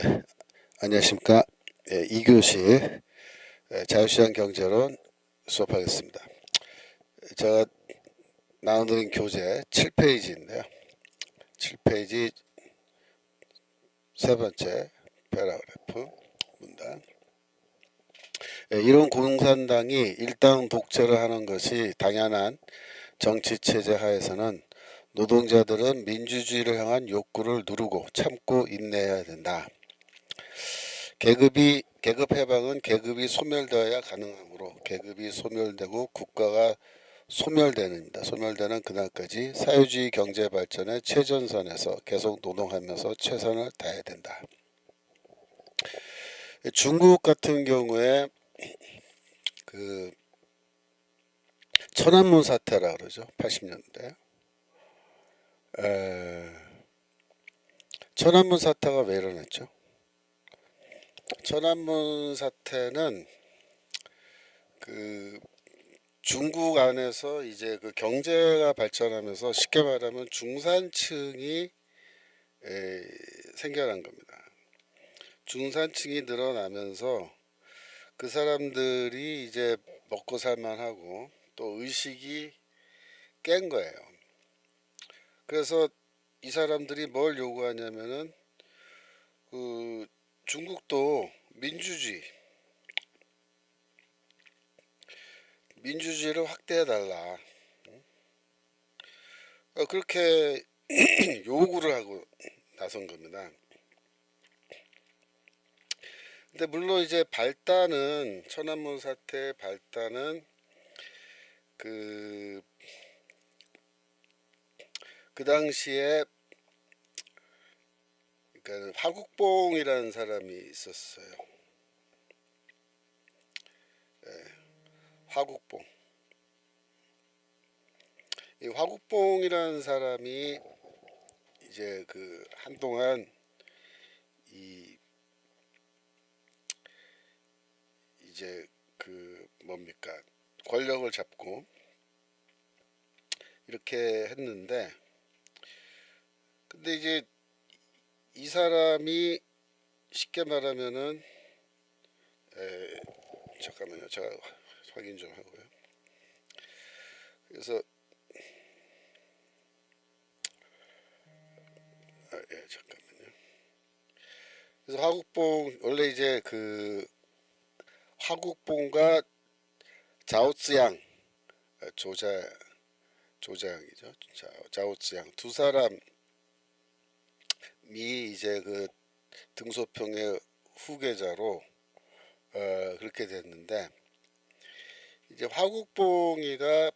네, 안녕하십니까. 2교시 자유시장 경제론 수업하겠습니다. 제가 나누는 교재 7페이지인데요. 7페이지 세 번째 패러그래프 문단. 이런 공산당이 일당 독재를 하는 것이 당연한 정치체제 하에서는 노동자들은 민주주의를 향한 욕구를 누르고 참고 인내해야 된다. 계급 해방은 계급이 소멸되어야 가능하므로 계급이 소멸되고 국가가 소멸되는다. 소멸되는 그날까지 사회주의 경제 발전의 최전선에서 계속 노동하면서 최선을 다해야 된다. 중국 같은 경우에 그 천안문 사태라 그러죠. 80년대. 천안문 사태가 왜 일어났죠? 천안문 사태는 그 중국 안에서 이제 그 경제가 발전하면서 쉽게 말하면 중산층이 생겨난 겁니다. 중산층이 늘어나면서 그 사람들이 이제 먹고 살만하고 또 의식이 깬 거예요. 그래서 이 사람들이 뭘 요구하냐면은 그 중국도 민주주의를 확대해 달라. 그렇게 요구를 하고 나선 겁니다. 근데 물론 이제 천안문 사태의 발단은 그 당시에 그러니까 화국봉이라는 사람이 있었어요. 화국봉. 이 화국봉이라는 사람이 이제 그 한동안 이제 그 뭡니까 권력을 잡고 이렇게 했는데, 근데 이제 이 사람이 쉽게 말하면은 잠깐만요, 제가 확인 좀 하고요. 그래서 잠깐만요. 그래서 화국봉 원래 이제 그 화국봉과 자오츠양 조자양이죠. 자오츠양 두 사람이 이제 그 등소평의 후계자로 그렇게 됐는데, 이제 화국봉이가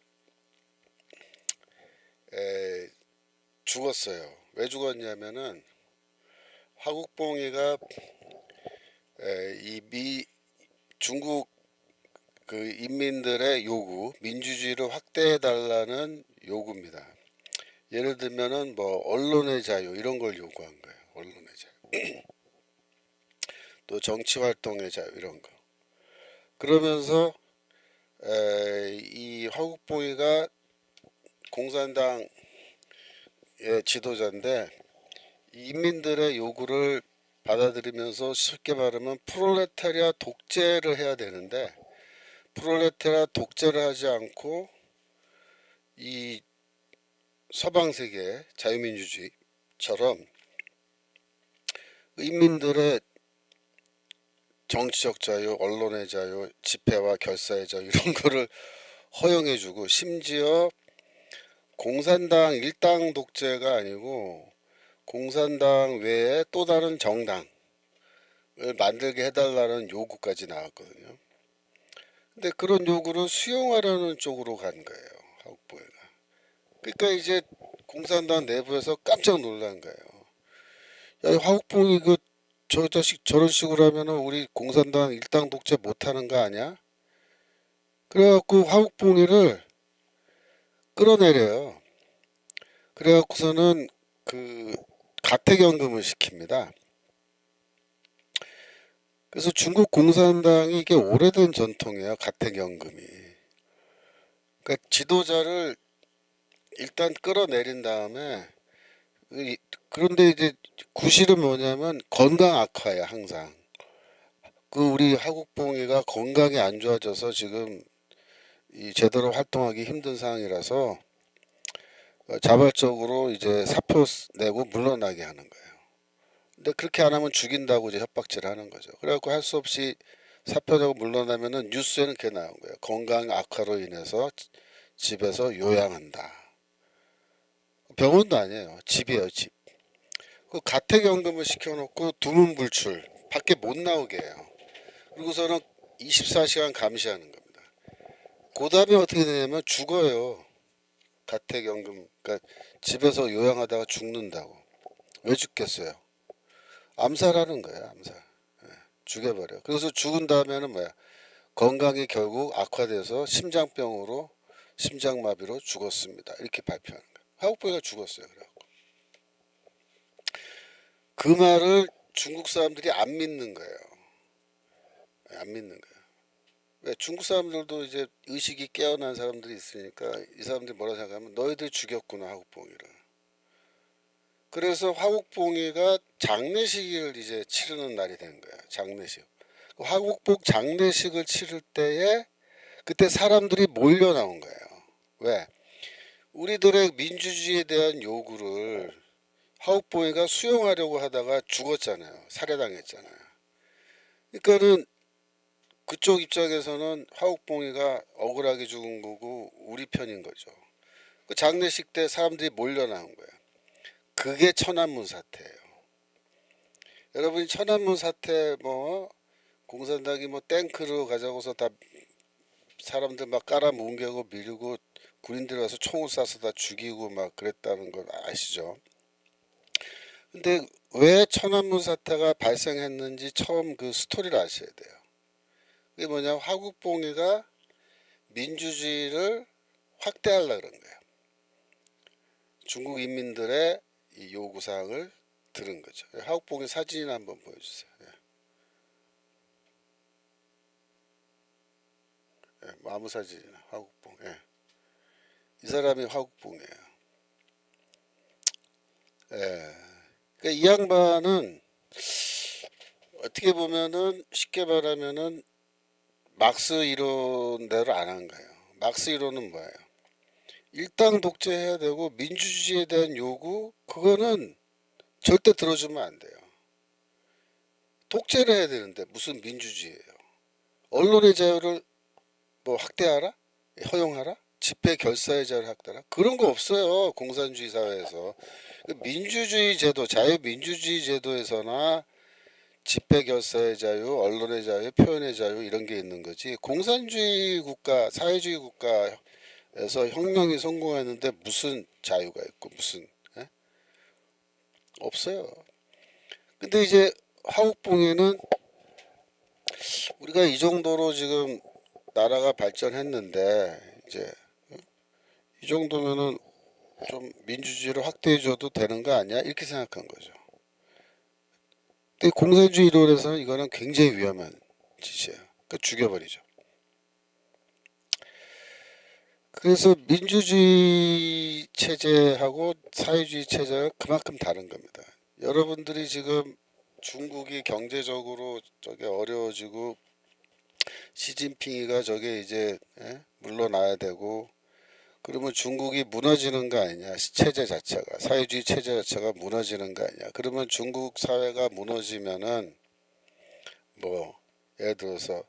죽었어요. 왜 죽었냐면은 화국봉이가 이 중국 그 인민들의 요구, 민주주의를 확대해 달라는 요구입니다. 예를 들면은 뭐 언론의 자유 이런 걸 요구한 거예요. 언론의 자유. 또 정치 활동의 자유 이런 거. 그러면서 이 화국봉이가 공산당의 지도자인데 인민들의 요구를 받아들이면서 쉽게 말하면 프롤레타리아 독재를 해야 되는데, 프롤레타리아 독재를 하지 않고 이 서방 세계 자유민주주의처럼 인민들의 정치적 자유, 언론의 자유, 집회와 결사의 자유 이런 거를 허용해주고, 심지어 공산당 일당 독재가 아니고 공산당 외에 또 다른 정당을 만들게 해달라는 요구까지 나왔거든요. 근데 그런 요구를 수용하려는 쪽으로 간 거예요, 화국봉이가. 그러니까 이제 공산당 내부에서 깜짝 놀란 거예요. 야, 화국봉이 저 자식 저런 식으로 하면은 우리 공산당 일당 독재 못하는 거 아니야? 그래갖고 화국봉이를 끌어내려요. 그래갖고서는 그 가택연금을 시킵니다. 그래서 중국 공산당이 이게 오래된 전통이에요, 가택연금이. 그러니까 지도자를 일단 끌어내린 다음에, 그런데 이제 구실은 뭐냐면 건강 악화야 항상. 그 우리 화국봉이가 건강이 안 좋아져서 지금 이 제대로 활동하기 힘든 상황이라서 자발적으로 이제 사표 내고 물러나게 하는 거예요. 근데 그렇게 안 하면 죽인다고 이제 협박질 하는 거죠. 그래갖고 할 수 없이 사표 내고 물러나면은 뉴스에는 그게 나온 거예요. 건강 악화로 인해서 집에서 요양한다. 병원도 아니에요. 집이에요, 집. 그 가택연금을 시켜놓고 두문불출, 밖에 못 나오게 해요. 그리고서는 24시간 감시하는 겁니다. 그 다음에 어떻게 되냐면 죽어요. 가택연금, 그러니까 집에서 요양하다가 죽는다고. 왜 죽겠어요? 암살하는 거예요, 암살. 죽여버려. 그래서 죽은 다음에는 뭐야? 건강이 결국 악화돼서 심장병으로 심장마비로 죽었습니다. 이렇게 발표하는 거예요. 화국보이가 죽었어요. 그래갖고 그 말을 중국 사람들이 안 믿는 거예요. 안 믿는 거예요. 왜? 중국 사람들도 이제 의식이 깨어난 사람들이 있으니까 이 사람들이 뭐라 생각하면 너희들 죽였구나 화국봉이를. 그래서 화국봉이가 장례식을 이제 치르는 날이 된 거야. 장례식. 화국봉 장례식을 치를 때에 그때 사람들이 몰려 나온 거예요. 왜? 우리들의 민주주의에 대한 요구를 화국봉이가 수용하려고 하다가 죽었잖아요. 살해당했잖아요. 그러니까는 그쪽 입장에서는 화국봉이가 억울하게 죽은 거고 우리 편인 거죠. 그 장례식 때 사람들이 몰려 나온 거예요. 그게 천안문 사태예요. 여러분이 천안문 사태 뭐 공산당이 뭐 탱크로 가자고서 다 사람들 막 깔아 뭉개고 밀고 군인들 와서 총을 쏴서 다 죽이고 막 그랬다는 건 아시죠? 근데 왜 천안문 사태가 발생했는지 처음 그 스토리를 아셔야 돼요. 그게 뭐냐, 화국봉이가 민주주의를 확대하려고 그런 거예요. 중국 인민들의 이 요구사항을 들은 거죠. 화국봉이 사진이나 한번 보여주세요. 뭐 아무 사진이나 화국봉. 이 사람이 화국봉이에요. 그러니까 이 양반은 어떻게 보면은 쉽게 말하면은 막스 이론대로 안 한 거예요. 막스 이론은 뭐예요? 일당 독재해야 되고 민주주의에 대한 요구 그거는 절대 들어주면 안 돼요. 독재를 해야 되는데 무슨 민주주의예요? 언론의 자유를 뭐 확대하라? 허용하라? 집회 결사의 자유를 확대하라? 그런 거 없어요. 공산주의 사회에서. 민주주의 제도, 자유민주주의 제도에서나 집회 결사의 자유, 언론의 자유, 표현의 자유 이런 게 있는 거지. 공산주의 국가, 사회주의 국가에서 혁명이 성공했는데 무슨 자유가 있고 무슨 없어요. 근데 이제 화국봉에는 우리가 이 정도로 지금 나라가 발전했는데 이제 이 정도면은 좀 민주주의를 확대해줘도 되는 거 아니야? 이렇게 생각한 거죠. 근데 공산주의 이론에서는 이거는 굉장히 위험한 짓이에요. 그러니까 죽여버리죠. 그래서 민주주의 체제하고 사회주의 체제가 그만큼 다른 겁니다. 여러분들이 지금 중국이 경제적으로 저게 어려워지고 시진핑이가 저게 이제 물러나야 되고 그러면 중국이 무너지는 거 아니냐, 체제 자체가 사회주의 체제 자체가 무너지는 거 아니냐. 그러면 중국 사회가 무너지면은 뭐 예를 들어서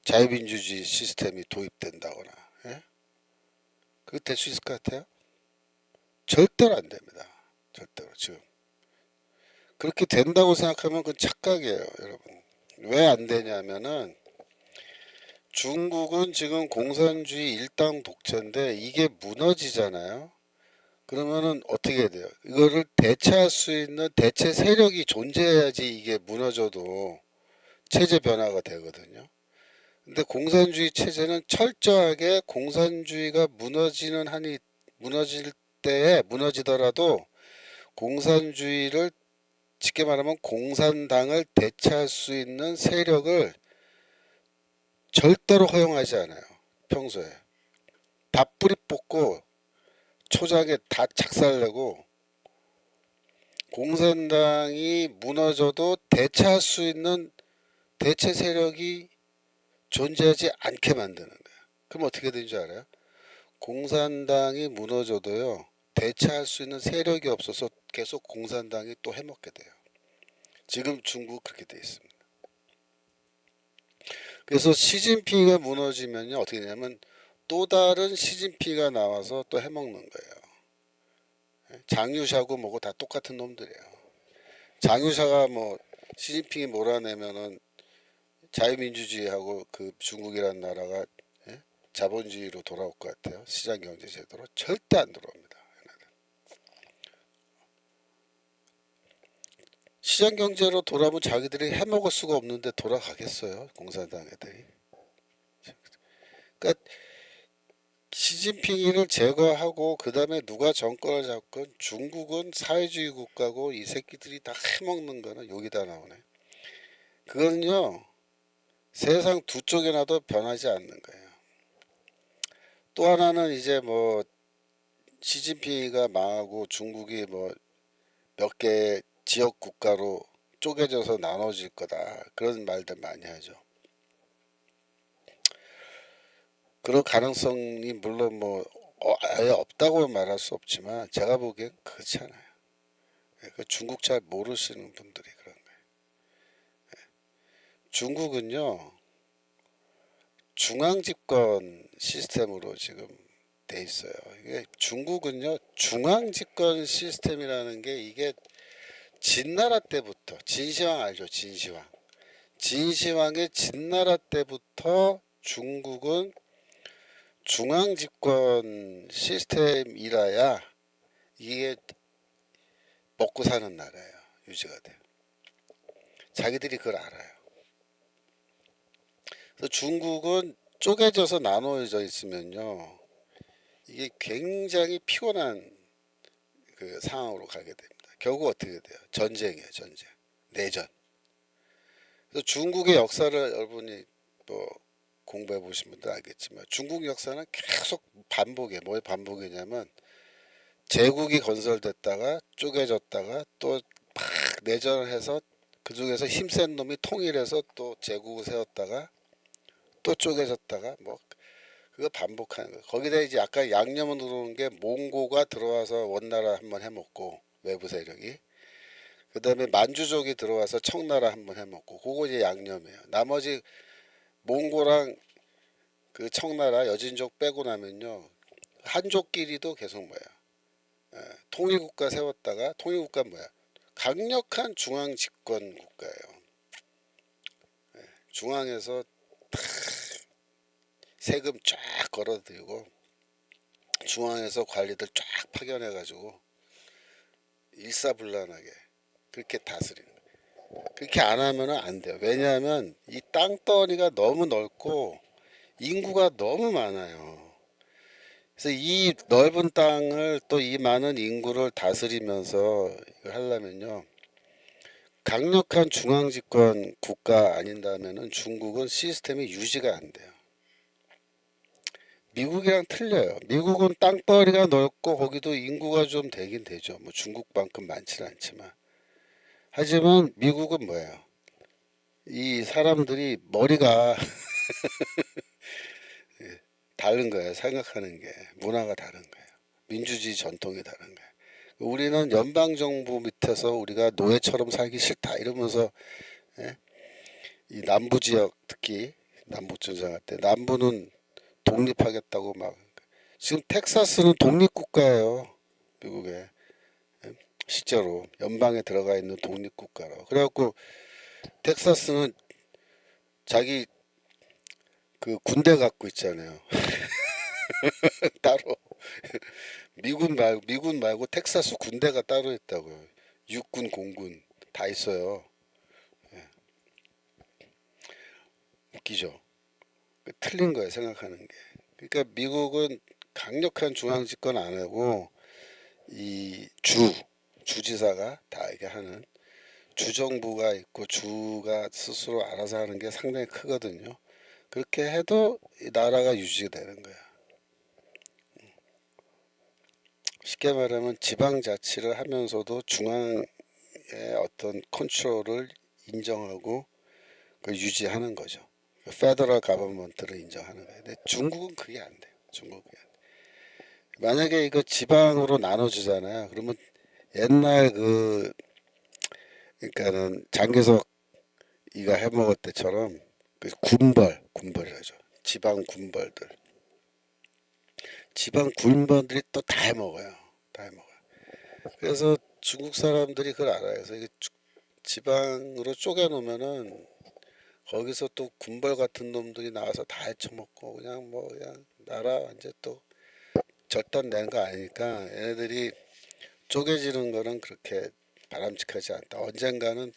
자유민주주의 시스템이 도입된다거나 그게 될 수 있을 것 같아요? 절대로 안 됩니다. 절대로. 지금 그렇게 된다고 생각하면 그건 착각이에요, 여러분. 왜 안 되냐면은 중국은 지금 공산주의 일당 독재인데 이게 무너지잖아요. 그러면은 어떻게 해야 돼요? 이거를 대체할 수 있는 대체 세력이 존재해야지 이게 무너져도 체제 변화가 되거든요. 근데 공산주의 체제는 철저하게 공산주의가 무너지는 한이 무너질 때에 무너지더라도 공산주의를 쉽게 말하면 공산당을 대체할 수 있는 세력을 절대로 허용하지 않아요. 평소에 다 뿌리 뽑고 초장에 다 착살내고 공산당이 무너져도 대체할 수 있는 대체 세력이 존재하지 않게 만드는 거야. 그럼 어떻게 되는 줄 알아요? 공산당이 무너져도요, 대체할 수 있는 세력이 없어서 계속 공산당이 또 해먹게 돼요. 지금 중국 그렇게 돼 있습니다. 그래서 시진핑이 무너지면요, 어떻게 되냐면 또 다른 시진핑이가 나와서 또 해먹는 거예요. 장유샤고 뭐고 다 똑같은 놈들이에요. 장유샤가 뭐 시진핑이 몰아내면은 자유민주주의하고 그 중국이라는 나라가, 예? 자본주의로 돌아올 것 같아요. 시장경제 제도로 절대 안 돌아옵니다. 시장경제로 돌아오면 자기들이 해먹을 수가 없는데 돌아가겠어요, 공산당 애들이. 그러니까 시진핑이를 제거하고 그 다음에 누가 정권을 잡건 중국은 사회주의 국가고 이 새끼들이 다 해먹는 거는 여기다 나오네. 그거는요, 세상 두 쪽에 나도 변하지 않는 거예요. 또 하나는 이제 뭐 시진핑이가 망하고 중국이 뭐 몇 개 지역 국가로 쪼개져서 나눠질 거다, 그런 말들 많이 하죠. 그런 가능성이 물론 뭐 아예 없다고 말할 수 없지만 제가 보기엔 그렇지 않아요. 그 중국 잘 모르시는 분들이 그런 거예요. 중국은요, 중앙 집권 시스템으로 지금 돼 있어요. 이게 중국은요, 중앙 집권 시스템이라는 게 이게 진나라 때부터, 진시황 알죠? 진시황. 진시황의 진나라 때부터 중국은 중앙 집권 시스템이라야 이게 먹고 사는 나라예요. 유지가 돼요. 자기들이 그걸 알아요. 그래서 중국은 쪼개져서 나눠져 있으면요, 이게 굉장히 피곤한 그 상황으로 가게 됩니다. 결국 어떻게 돼요? 전쟁이에요, 전쟁. 내전. 그래서 중국의 역사를 여러분이 뭐 공부해 보신 분들 알겠지만 중국 역사는 계속 반복이에요. 뭘 반복이냐면 제국이 건설됐다가 쪼개졌다가 또 막 내전을 해서 그 중에서 힘센 놈이 통일해서 또 제국을 세웠다가 또 쪼개졌다가 뭐 그거 반복하는 거예요. 거기다 이제 약간 양념을 들어오는 게 몽고가 들어와서 원나라 한번 해먹고 외부 세력이, 그 다음에 만주족이 들어와서 청나라 한번 해먹고, 그거 이제 양념이에요. 나머지 몽고랑 그 청나라 여진족 빼고 나면요, 한족끼리도 계속 뭐야, 통일국가 세웠다가 통일국가 뭐야, 강력한 중앙 집권 국가예요. 중앙에서 세금 쫙 걸어들이고 중앙에서 관리들 쫙 파견해가지고 일사불란하게 그렇게 다스리는 거예요. 그렇게 안 하면은 안 돼요. 왜냐하면 이 땅덩어리가 너무 넓고 인구가 너무 많아요. 그래서 이 넓은 땅을 또 이 많은 인구를 다스리면서 이걸 하려면요, 강력한 중앙 집권 국가 아닌다면은 중국은 시스템이 유지가 안 돼요. 미국이랑 틀려요. 미국은 땅덩어리가 넓고 거기도 인구가 좀 되긴 되죠. 뭐 중국만큼 많지는 않지만. 하지만 미국은 뭐예요? 이 사람들이 머리가 다른 거예요. 생각하는 게 문화가 다른 거예요. 민주주의 전통이 다른 거예요. 우리는 연방 정부 밑에서 우리가 노예처럼 살기 싫다 이러면서, 예? 이 남부 지역 특히 남북 전쟁할 때 남부는 독립하겠다고 막, 지금 텍사스는 독립국가예요. 미국에. 예? 실제로 연방에 들어가 있는 독립국가로. 그래갖고 텍사스는 자기 그 군대 갖고 있잖아요. 따로. 미군 말고 텍사스 군대가 따로 있다고요. 육군, 공군 다 있어요. 웃기죠. 틀린 거예요, 생각하는 게. 그러니까 미국은 강력한 중앙 집권 안 하고 이 주지사가 다 이게 하는 주정부가 있고 주가 스스로 알아서 하는 게 상당히 크거든요. 그렇게 해도 이 나라가 유지되는 거야. 쉽게 말하면 지방자치를 하면서도 중앙 어떤 컨트롤을 인정하고 그 유지하는 거죠. 페더럴 가버먼트를 인정하는 거예요. 근데 중국은 그게 안 돼요. 중국은 그게 안 돼요. 만약에 이거 지방으로 나눠주잖아요. 그러면 옛날 그러니까는 장개석 이가 해먹을 때처럼 그 군벌이라죠. 지방 군벌들. 지방 군벌들이 또 다 해먹어요. 다 해먹어요. 그래서 중국 사람들이 그걸 알아요. 그래서 이게 지방으로 쪼개놓으면은 거기서 또 군벌 같은 놈들이 나와서 다 헤쳐먹고 그냥 뭐 그냥 나라 이제 또 절단되는 거 아니까 얘네들이 쪼개지는 거는 그렇게 바람직하지 않다. 언젠가는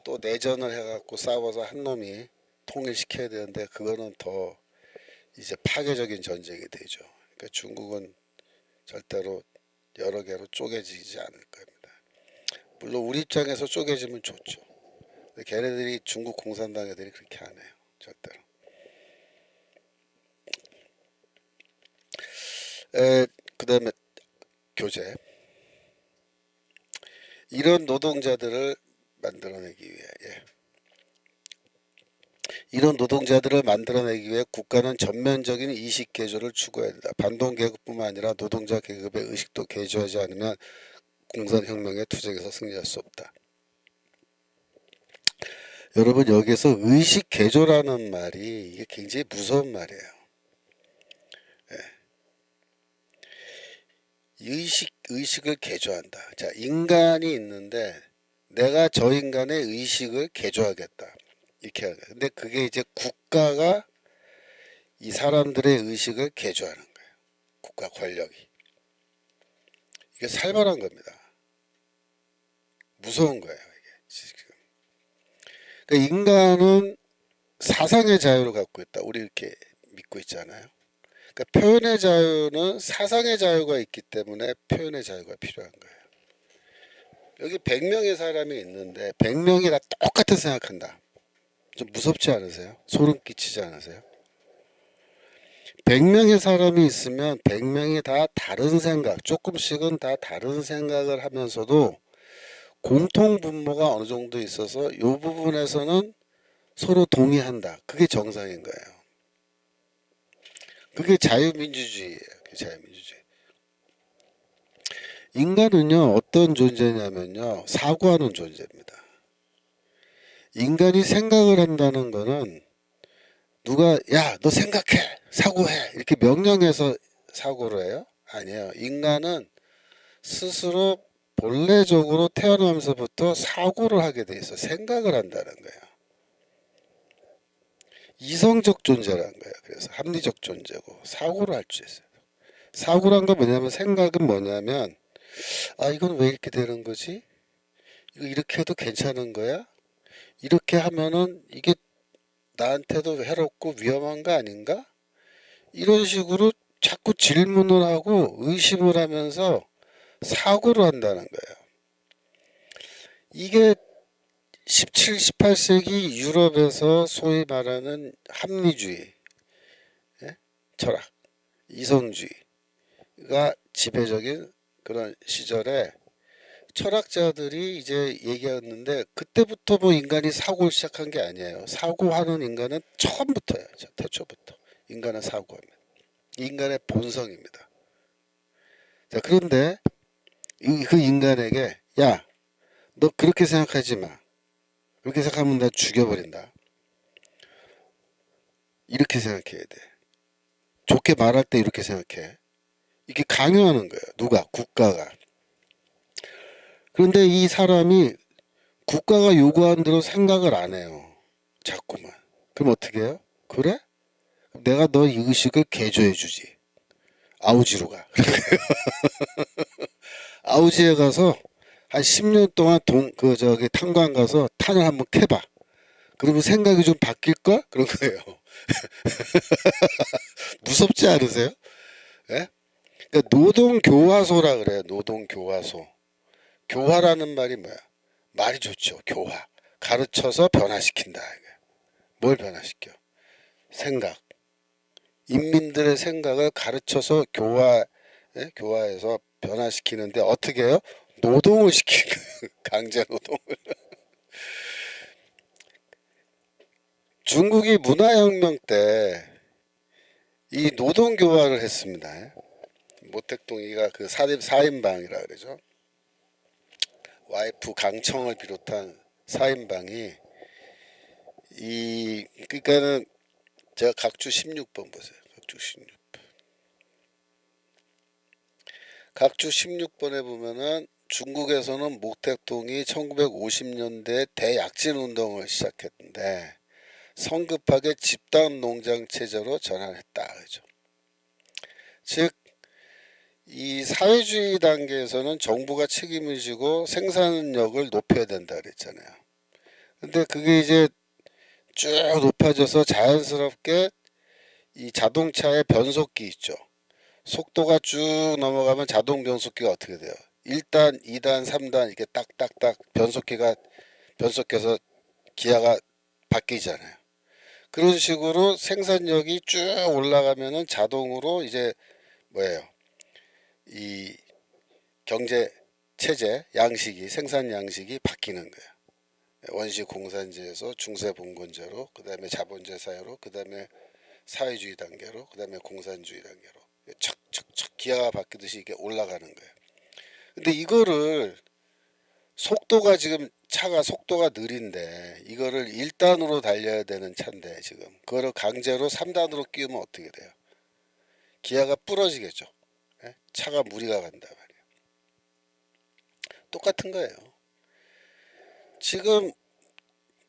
또 내전을 해갖고 싸워서 한 놈이 통일시켜야 되는데 그거는 더 이제 파괴적인 전쟁이 되죠. 그러니까 중국은 절대로 여러 개로 쪼개지지 않을 겁니다. 물론 우리 입장에서 쪼개지면 좋죠. 근데 걔네들이 중국 공산당 애들이 그렇게 안 해요. 절대로. 그다음에 교재. 이런 노동자들을 만들어내기 위해 이런 노동자들을 만들어내기 위해 국가는 전면적인 이식 개조를 추구해야 된다. 반동 계급뿐만 아니라 노동자 계급의 의식도 개조하지 않으면 공산혁명의 투쟁에서 승리할 수 없다. 여러분 여기서 의식 개조라는 말이 이게 굉장히 무서운 말이에요. 의식을 개조한다. 자, 인간이 있는데 내가 저 인간의 의식을 개조하겠다. 이렇게 하는 거예요. 근데 그게 이제 국가가 이 사람들의 의식을 개조하는 거예요. 국가 권력이. 이게 살벌한 겁니다. 무서운 거예요. 이게 지금. 그러니까 인간은 사상의 자유를 갖고 있다. 우리 이렇게 믿고 있잖아요. 그러니까 표현의 자유는 사상의 자유가 있기 때문에 표현의 자유가 필요한 거예요. 여기 100명의 사람이 있는데 100명이 다 똑같은 생각한다. 좀 무섭지 않으세요? 소름 끼치지 않으세요? 100명의 사람이 있으면 100명이 다 다른 생각, 조금씩은 다 다른 생각을 하면서도 공통 분모가 어느 정도 있어서 이 부분에서는 서로 동의한다. 그게 정상인 거예요. 그게 자유민주주의예요. 그게 자유민주주의. 인간은요, 어떤 존재냐면요, 사고하는 존재입니다. 인간이 생각을 한다는 거는 누가, 야, 너 생각해! 사고해! 이렇게 명령해서 사고를 해요? 아니에요. 인간은 스스로 본래적으로 태어나면서부터 사고를 하게 돼 있어. 생각을 한다는 거예요. 이성적 존재라는 거예요. 그래서 합리적 존재고 사고를 할 수 있어요. 사고란 건 뭐냐면 생각은 뭐냐면 아 이건 왜 이렇게 되는 거지? 이거 이렇게 해도 괜찮은 거야? 이렇게 하면은 이게 나한테도 해롭고 위험한 거 아닌가? 이런 식으로 자꾸 질문을 하고 의심을 하면서 사고를 한다는 거예요. 이게 17, 18세기 유럽에서 소위 말하는 합리주의, 철학, 이성주의가 지배적인 그런 시절에 철학자들이 이제 얘기했는데 그때부터 뭐 인간이 사고를 시작한 게 아니에요. 사고하는 인간은 처음부터예요. 태초부터. 인간은 사고합니다. 인간의 본성입니다. 자, 그런데 그 인간에게 야, 너 그렇게 생각하지 마. 그렇게 생각하면 나 죽여버린다. 이렇게 생각해야 돼. 좋게 말할 때 이렇게 생각해. 이게 강요하는 거예요. 누가? 국가가. 그런데 이 사람이 국가가 요구한 대로 생각을 안 해요. 자꾸만. 그럼 어떻게 해요? 그래? 내가 너 이 의식을 개조해 주지. 아우지로 가. 아우지에 가서 한 10년 동안 탄광 가서 탄을 한번 캐봐. 그러면 생각이 좀 바뀔걸? 그런 거예요. 무섭지 않으세요? 예? 그러니까 노동교화소라 그래요. 노동교화소. 교화라는 말이 뭐야? 말이 좋죠. 교화. 가르쳐서 변화시킨다. 뭘 변화시켜? 생각. 인민들의 생각을 가르쳐서 교화해서 변화시키는데 어떻게 해요? 노동을 시킨 거예요. 강제 노동을. 중국이 문화혁명 때 이 노동 교환을 했습니다. 모택동이가 그 사인방이라 그러죠. 와이프 강청을 비롯한 사인방이 그러니까는 제가 각주 16번 보세요. 각주 16번. 각주 16번에 보면은 중국에서는 모택동이 1950년대 대약진 운동을 시작했는데 성급하게 집단 농장 체제로 전환했다. 그죠? 즉, 이 사회주의 단계에서는 정부가 책임을 지고 생산력을 높여야 된다 그랬잖아요. 근데 그게 이제 쭉 높아져서 자연스럽게 이 자동차의 변속기 있죠. 속도가 쭉 넘어가면 자동 변속기가 어떻게 돼요? 1단, 2단, 3단 이렇게 딱딱딱 변속해서 기아가 바뀌잖아요. 그런 식으로 생산력이 쭉 올라가면은 자동으로 이제 뭐예요? 이 경제 체제 양식이 생산 양식이 바뀌는 거예요. 원시 공산제에서 중세 봉건제로, 그다음에 자본제 사회로, 그다음에 사회주의 단계로, 그다음에 공산주의 단계로 척척척 기아가 바뀌듯이 이게 올라가는 거예요. 근데 이거를 속도가 지금 차가 속도가 느린데 이거를 1단으로 달려야 되는 차인데 지금 그거를 강제로 3단으로 끼우면 어떻게 돼요? 기아가 부러지겠죠. 예? 차가 무리가 간다 말이에요. 똑같은 거예요. 지금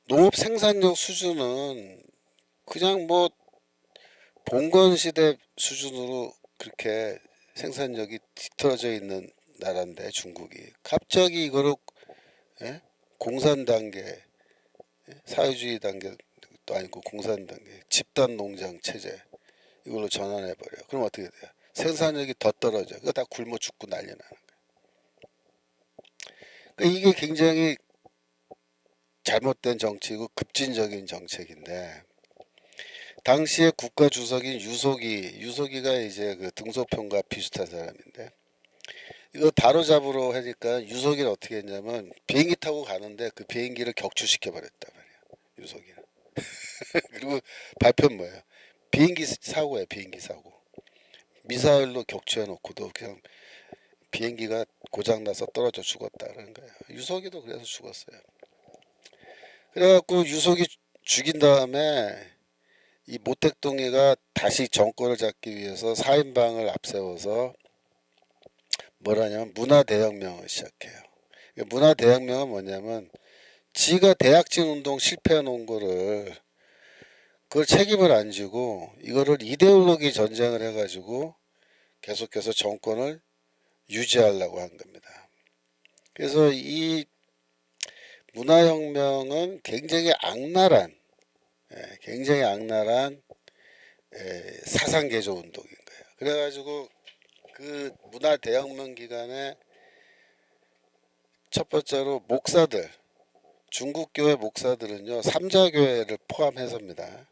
농업 생산력 수준은 그냥 뭐 봉건 시대 수준으로 그렇게 생산력이 뒤틀어져 있는 나라인데 중국이 갑자기 이거를 예? 공산 단계, 사회주의 단계도 아니고 공산 단계, 집단 농장 체제 이걸로 전환해 버려요. 그럼 어떻게 돼요? 생산력이 더 떨어져. 그거 다 굶어 죽고 난리 나는 거예요. 그러니까 이게 굉장히 잘못된 정치고 급진적인 정책인데 당시에 국가 주석인 유석이가 이제 그 등소평과 비슷한 사람인데 이거 바로 잡으러 하니까 유석이는 어떻게 했냐면 비행기 타고 가는데 그 비행기를 격추시켜 버렸단 말이야. 유석이는. 그리고 발표는 뭐예요? 비행기 사고야, 비행기 사고. 미사일로 격추해 놓고도 그냥 비행기가 고장 나서 떨어져 죽었다는 거예요. 유석이도 그래서 죽었어요. 그래갖고 유석이 죽인 다음에 이 모택동이가 다시 정권을 잡기 위해서 사인방을 앞세워서 뭐라냐면 문화대혁명을 시작해요. 문화대혁명은 뭐냐면 지가 대약진 운동 실패해 놓은 거를 그걸 책임을 안 지고 이거를 이데올로기 전쟁을 해가지고 계속해서 정권을 유지하려고 한 겁니다. 그래서 이 문화혁명은 굉장히 악랄한 사상개조 운동인 거예요. 그래가지고 그 문화대혁명 기간에 첫 번째로 목사들, 중국교회 목사들은요 삼자교회를 포함해서입니다.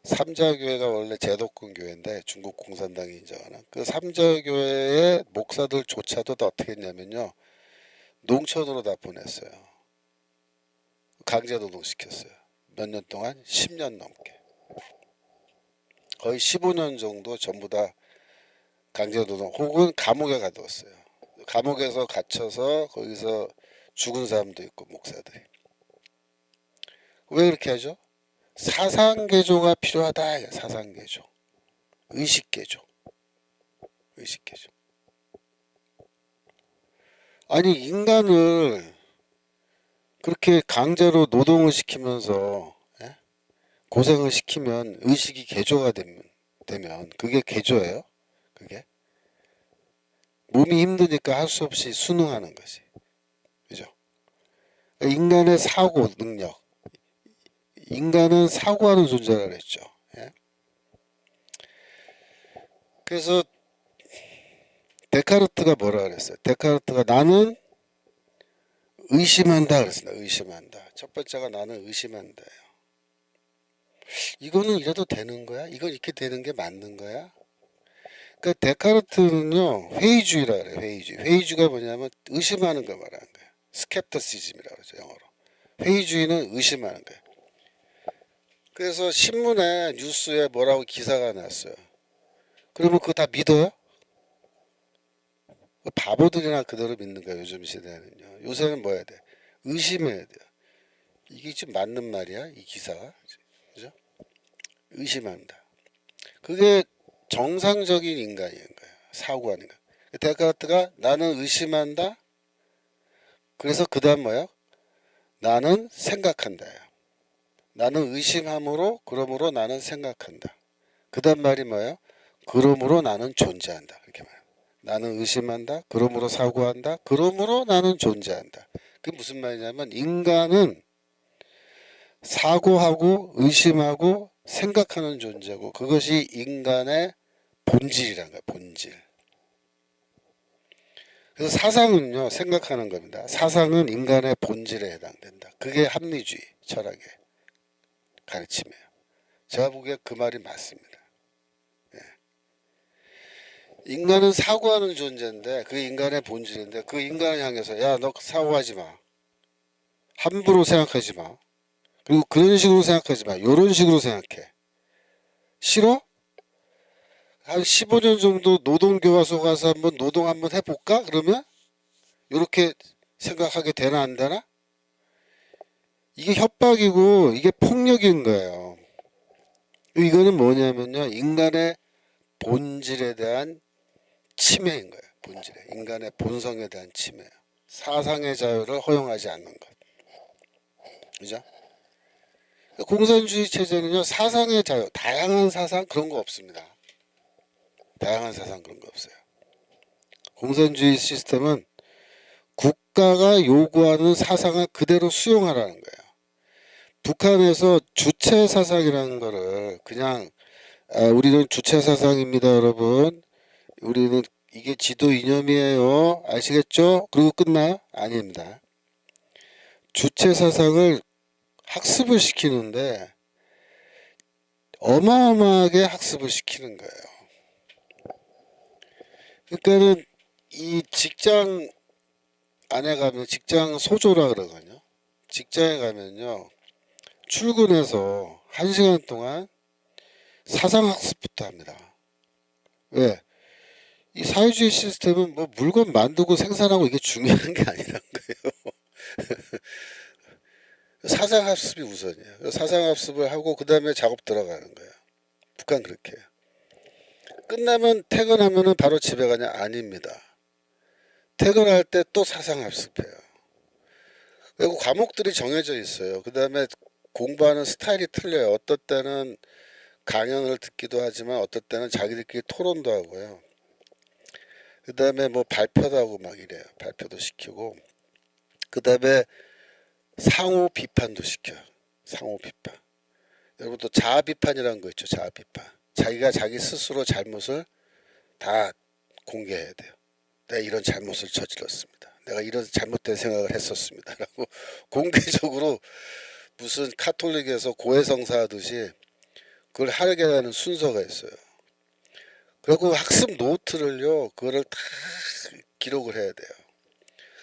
삼자교회가 원래 제도권 교회인데 중국 공산당이 인정하는 그 삼자교회의 목사들조차도 어떻게 했냐면요 농촌으로 다 보냈어요. 강제노동 시켰어요. 몇 년 동안 10년 넘게 거의 15년 정도 전부 다 강제노동 혹은 감옥에 가두었어요. 감옥에서 갇혀서 거기서 죽은 사람도 있고 목사들이. 왜 그렇게 하죠? 사상개조가 필요하다. 사상개조. 의식개조. 의식개조. 아니 인간을 그렇게 강제로 노동을 시키면서 고생을 시키면 의식이 개조가 되면 그게 개조예요? 그게? 몸이 힘드니까 할 수 없이 순응하는 거지. 그죠? 인간의 사고 능력. 인간은 사고하는 존재라 그랬죠. 그래서 데카르트가 뭐라 그랬어요? 데카르트가 나는 의심한다 그랬습니다. 의심한다. 첫 번째가 나는 의심한다. 이거는 이래도 되는 거야? 이거 이렇게 되는 게 맞는 거야? 그 데카르트는요 회의주의라 그래요. 회의주의. 회의주의가 뭐냐면 의심하는 걸 말하는 거예요. 스캡터시즘이라고 그러죠 영어로. 회의주의는 의심하는 거예요. 그래서 신문에 뉴스에 뭐라고 기사가 났어요. 그러면 그거 다 믿어요? 바보들이나 그대로 믿는 거예요. 요즘 시대는요. 요새는 뭐 해야 돼? 의심해야 돼요. 이게 지금 맞는 말이야? 이 기사가? 그죠? 의심한다. 그게 정상적인 인간인 거예요. 사고하는 거. 데카르트가 나는 의심한다. 그래서 그 다음 뭐야? 나는 생각한다. 나는 의심함으로 그러므로 나는 생각한다. 그 다음 말이 뭐예요? 그러므로 나는 존재한다. 이렇게 말해요. 나는 의심한다. 그러므로 사고한다. 그러므로 나는 존재한다. 그게 무슨 말이냐면 인간은 사고하고 의심하고 생각하는 존재고 그것이 인간의 본질이란 거야. 본질. 그래서 사상은요. 생각하는 겁니다. 사상은 인간의 본질에 해당된다. 그게 합리주의 철학의 가르침이에요. 제가 보기에 그 말이 맞습니다. 인간은 사고하는 존재인데 그게 인간의 본질인데 그 인간을 향해서 야 너 사고하지 마. 함부로 생각하지 마. 그리고 그런 식으로 생각하지 마. 이런 식으로 생각해. 싫어? 한 15년 정도 노동교과서 가서 한번 노동 한번 해볼까? 그러면 이렇게 생각하게 되나 안 되나? 이게 협박이고 이게 폭력인 거예요. 이거는 뭐냐면요. 인간의 본질에 대한 침해인 거예요. 본질에. 인간의 본성에 대한 침해. 사상의 자유를 허용하지 않는 것. 그죠? 공산주의 체제는요. 사상의 자유, 다양한 사상 그런 거 없습니다. 다양한 사상 그런 거 없어요. 공산주의 시스템은 국가가 요구하는 사상을 그대로 수용하라는 거예요. 북한에서 주체 사상이라는 거를 그냥 우리는 주체 사상입니다, 여러분. 우리는 이게 지도 이념이에요. 아시겠죠? 그리고 끝나요? 아닙니다. 주체 사상을 학습을 시키는데 어마어마하게 학습을 시키는 거예요. 그러니까는 이 직장 안에 가면 직장 소조라 그러거든요. 직장에 가면요. 출근해서 1시간 동안 사상학습부터 합니다. 왜? 이 사회주의 시스템은 뭐 물건 만들고 생산하고 이게 중요한 게 아니란 거예요. 사상학습이 우선이에요. 사상학습을 하고 그 다음에 작업 들어가는 거예요. 북한 그렇게 해요. 끝나면 퇴근하면 바로 집에 가냐? 아닙니다. 퇴근할 때 또 사상학습해요. 그리고 과목들이 정해져 있어요. 그 다음에 공부하는 스타일이 틀려요. 어떨 때는 강연을 듣기도 하지만 어떨 때는 자기들끼리 토론도 하고요. 그 다음에 뭐 발표도 하고 막 이래요. 발표도 시키고. 그 다음에 상호 비판도 시켜요. 상호 비판. 여러분 또 자아 비판이라는 거 있죠. 자아 비판. 자기가 자기 스스로 잘못을 다 공개해야 돼요. 내가 이런 잘못을 저질렀습니다. 내가 이런 잘못된 생각을 했었습니다. 라고 공개적으로 무슨 카톨릭에서 고해성사 하듯이 그걸 하게 되는 순서가 있어요. 그리고 학습 노트를요, 그거를 다 기록을 해야 돼요.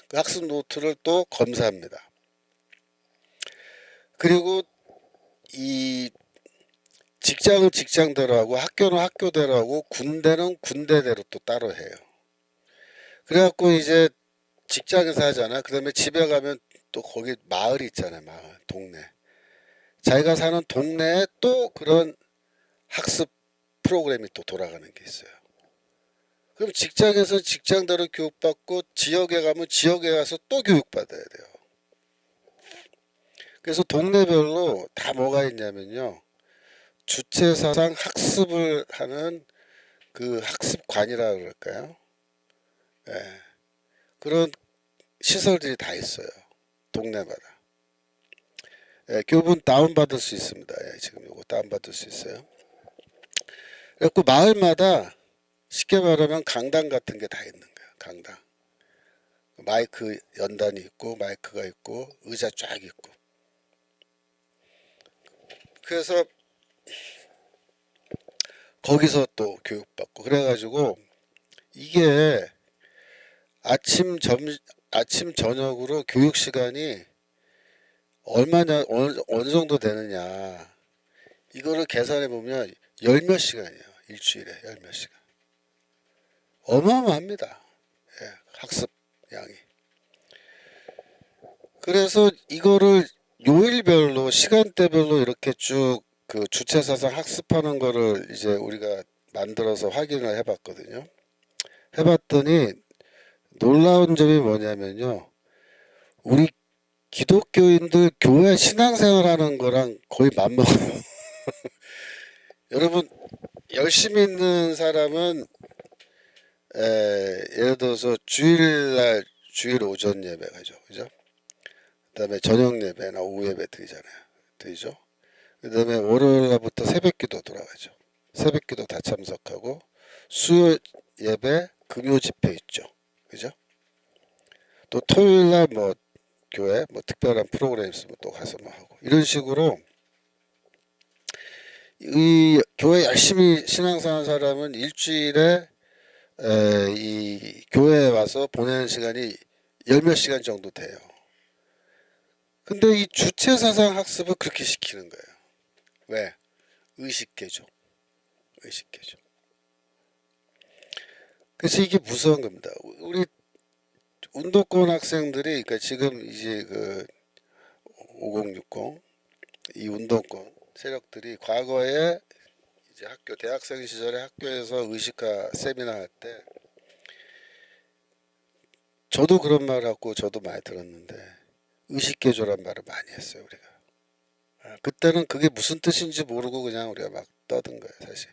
그 학습 노트를 또 검사합니다. 그리고 이 직장은 직장대로 하고 학교는 학교대로 하고 군대는 군대대로 또 따로 해요. 그래갖고 이제 직장에서 하잖아. 그 다음에 집에 가면 또 거기 마을이 있잖아요. 마을, 동네. 자기가 사는 동네에 또 그런 학습 프로그램이 또 돌아가는 게 있어요. 그럼 직장에서 직장대로 교육받고 지역에 가면 지역에 가서 또 교육받아야 돼요. 그래서 동네별로 다 뭐가 있냐면요. 주체사상 학습을 하는 그 학습관이라 그럴까요? 예. 그런 시설들이 다 있어요. 동네마다. 예, 교본 다운받을 수 있습니다. 예, 지금 이거 다운받을 수 있어요. 그래서 마을마다 쉽게 말하면 강당 같은 게 다 있는 거예요. 강당. 마이크 연단이 있고 마이크가 있고 의자 쫙 있고. 그래서 거기서 또 교육받고 그래가지고 이게 아침 점 아침 저녁으로 교육 시간이 얼마냐 어느 정도 되느냐 이거를 계산해 보면 열 몇 시간이에요. 일주일에 열 몇 시간. 어마어마합니다. 예, 학습 양이. 그래서 이거를 요일별로 시간대별로 이렇게 쭉 그 주체사상 학습하는 거를 이제 우리가 만들어서 확인을 해봤거든요. 해봤더니 놀라운 점이 뭐냐면요. 우리 기독교인들 교회 신앙생활 하는 거랑 거의 맞먹어요. 여러분 열심히 있는 사람은 예를 들어서 주일날 주일 오전 예배 가죠. 그죠? 그다음에 저녁 예배나 오후 예배 드리죠. 그다음에 월요일 날부터 새벽기도 돌아가죠. 새벽기도 다 참석하고 수요 예배, 금요 집회 있죠. 그죠? 또 토요일 날 뭐 교회 뭐 특별한 프로그램 있으면 또 가서 뭐 하고 이런 식으로 이 교회 열심히 신앙생활 사람은 일주일에 이 교회에 와서 보내는 시간이 열 몇 시간 정도 돼요. 근데 이 주체사상 학습을 그렇게 시키는 거예요. 왜? 의식개조. 의식개조. 그래서 이게 무서운 겁니다. 우리 운동권 학생들이 그러니까 지금 이제 그 5060 이 운동권 세력들이 과거에 이제 학교 대학생 시절에 학교에서 의식화 세미나 할 때 저도 그런 말 하고 저도 많이 들었는데 의식개조란 말을 많이 했어요 우리가. 그때는 그게 무슨 뜻인지 모르고 그냥 우리가 막 떠든 거예요 사실.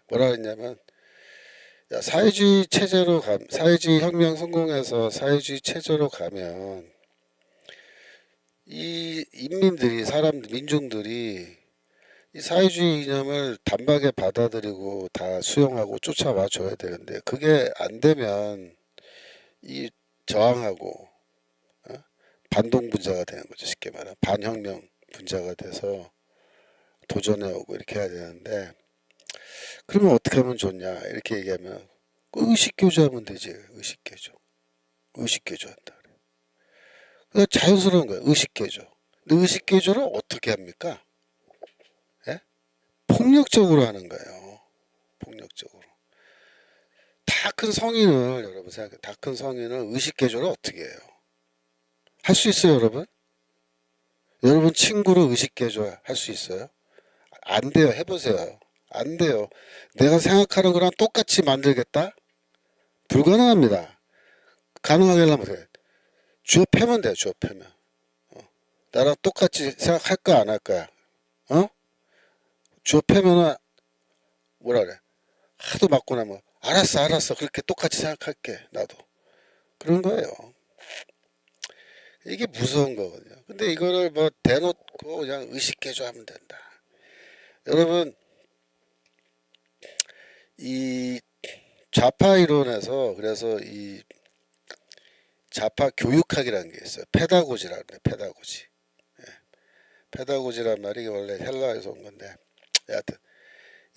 뭐라 했냐면 야, 사회주의 혁명 성공해서 사회주의 체제로 가면 이 인민들이 민중들이 이 사회주의 이념을 단박에 받아들이고 다 수용하고 쫓아와 줘야 되는데 그게 안 되면 이 저항하고 반동 분자가 되는 거죠. 쉽게 말하면 반혁명 분자가 돼서 도전해 오고 이렇게 해야 되는데 그러면 어떻게 하면 좋냐 이렇게 얘기하면 의식교조하면 되지. 의식교조 한다 그래. 그냥 자연스러운 거예요. 의식개조. 근데 의식개조를 어떻게 합니까? 예? 폭력적으로 하는 거예요. 폭력적으로. 다 큰 성인을 여러분 생각해. 다 큰 성인을 의식개조를 어떻게 해요? 할 수 있어요, 여러분? 여러분 친구를 의식개조 할 수 있어요? 안 돼요. 해보세요. 안 돼요. 내가 생각하는 거랑 똑같이 만들겠다? 불가능합니다. 가능하게 하려면 어떻게 해? 주어 패면 돼요. 주어 패면. 나랑 똑같이 생각할 거야, 안 할 거야? 어? 주어 패면은 뭐라 그래? 하도 맞고 나면 알았어 그렇게 똑같이 생각할게 나도 그런 거예요. 이게 무서운 거거든요. 근데 이거를 뭐 대놓고 그냥 의식개조 하면 된다. 여러분 이 좌파 이론에서 그래서 이 좌파 교육학이라는 게 있어요. 페다고지라는 게 페다고지. 페다고지란 말이 원래 헬라에서 온 건데 여하튼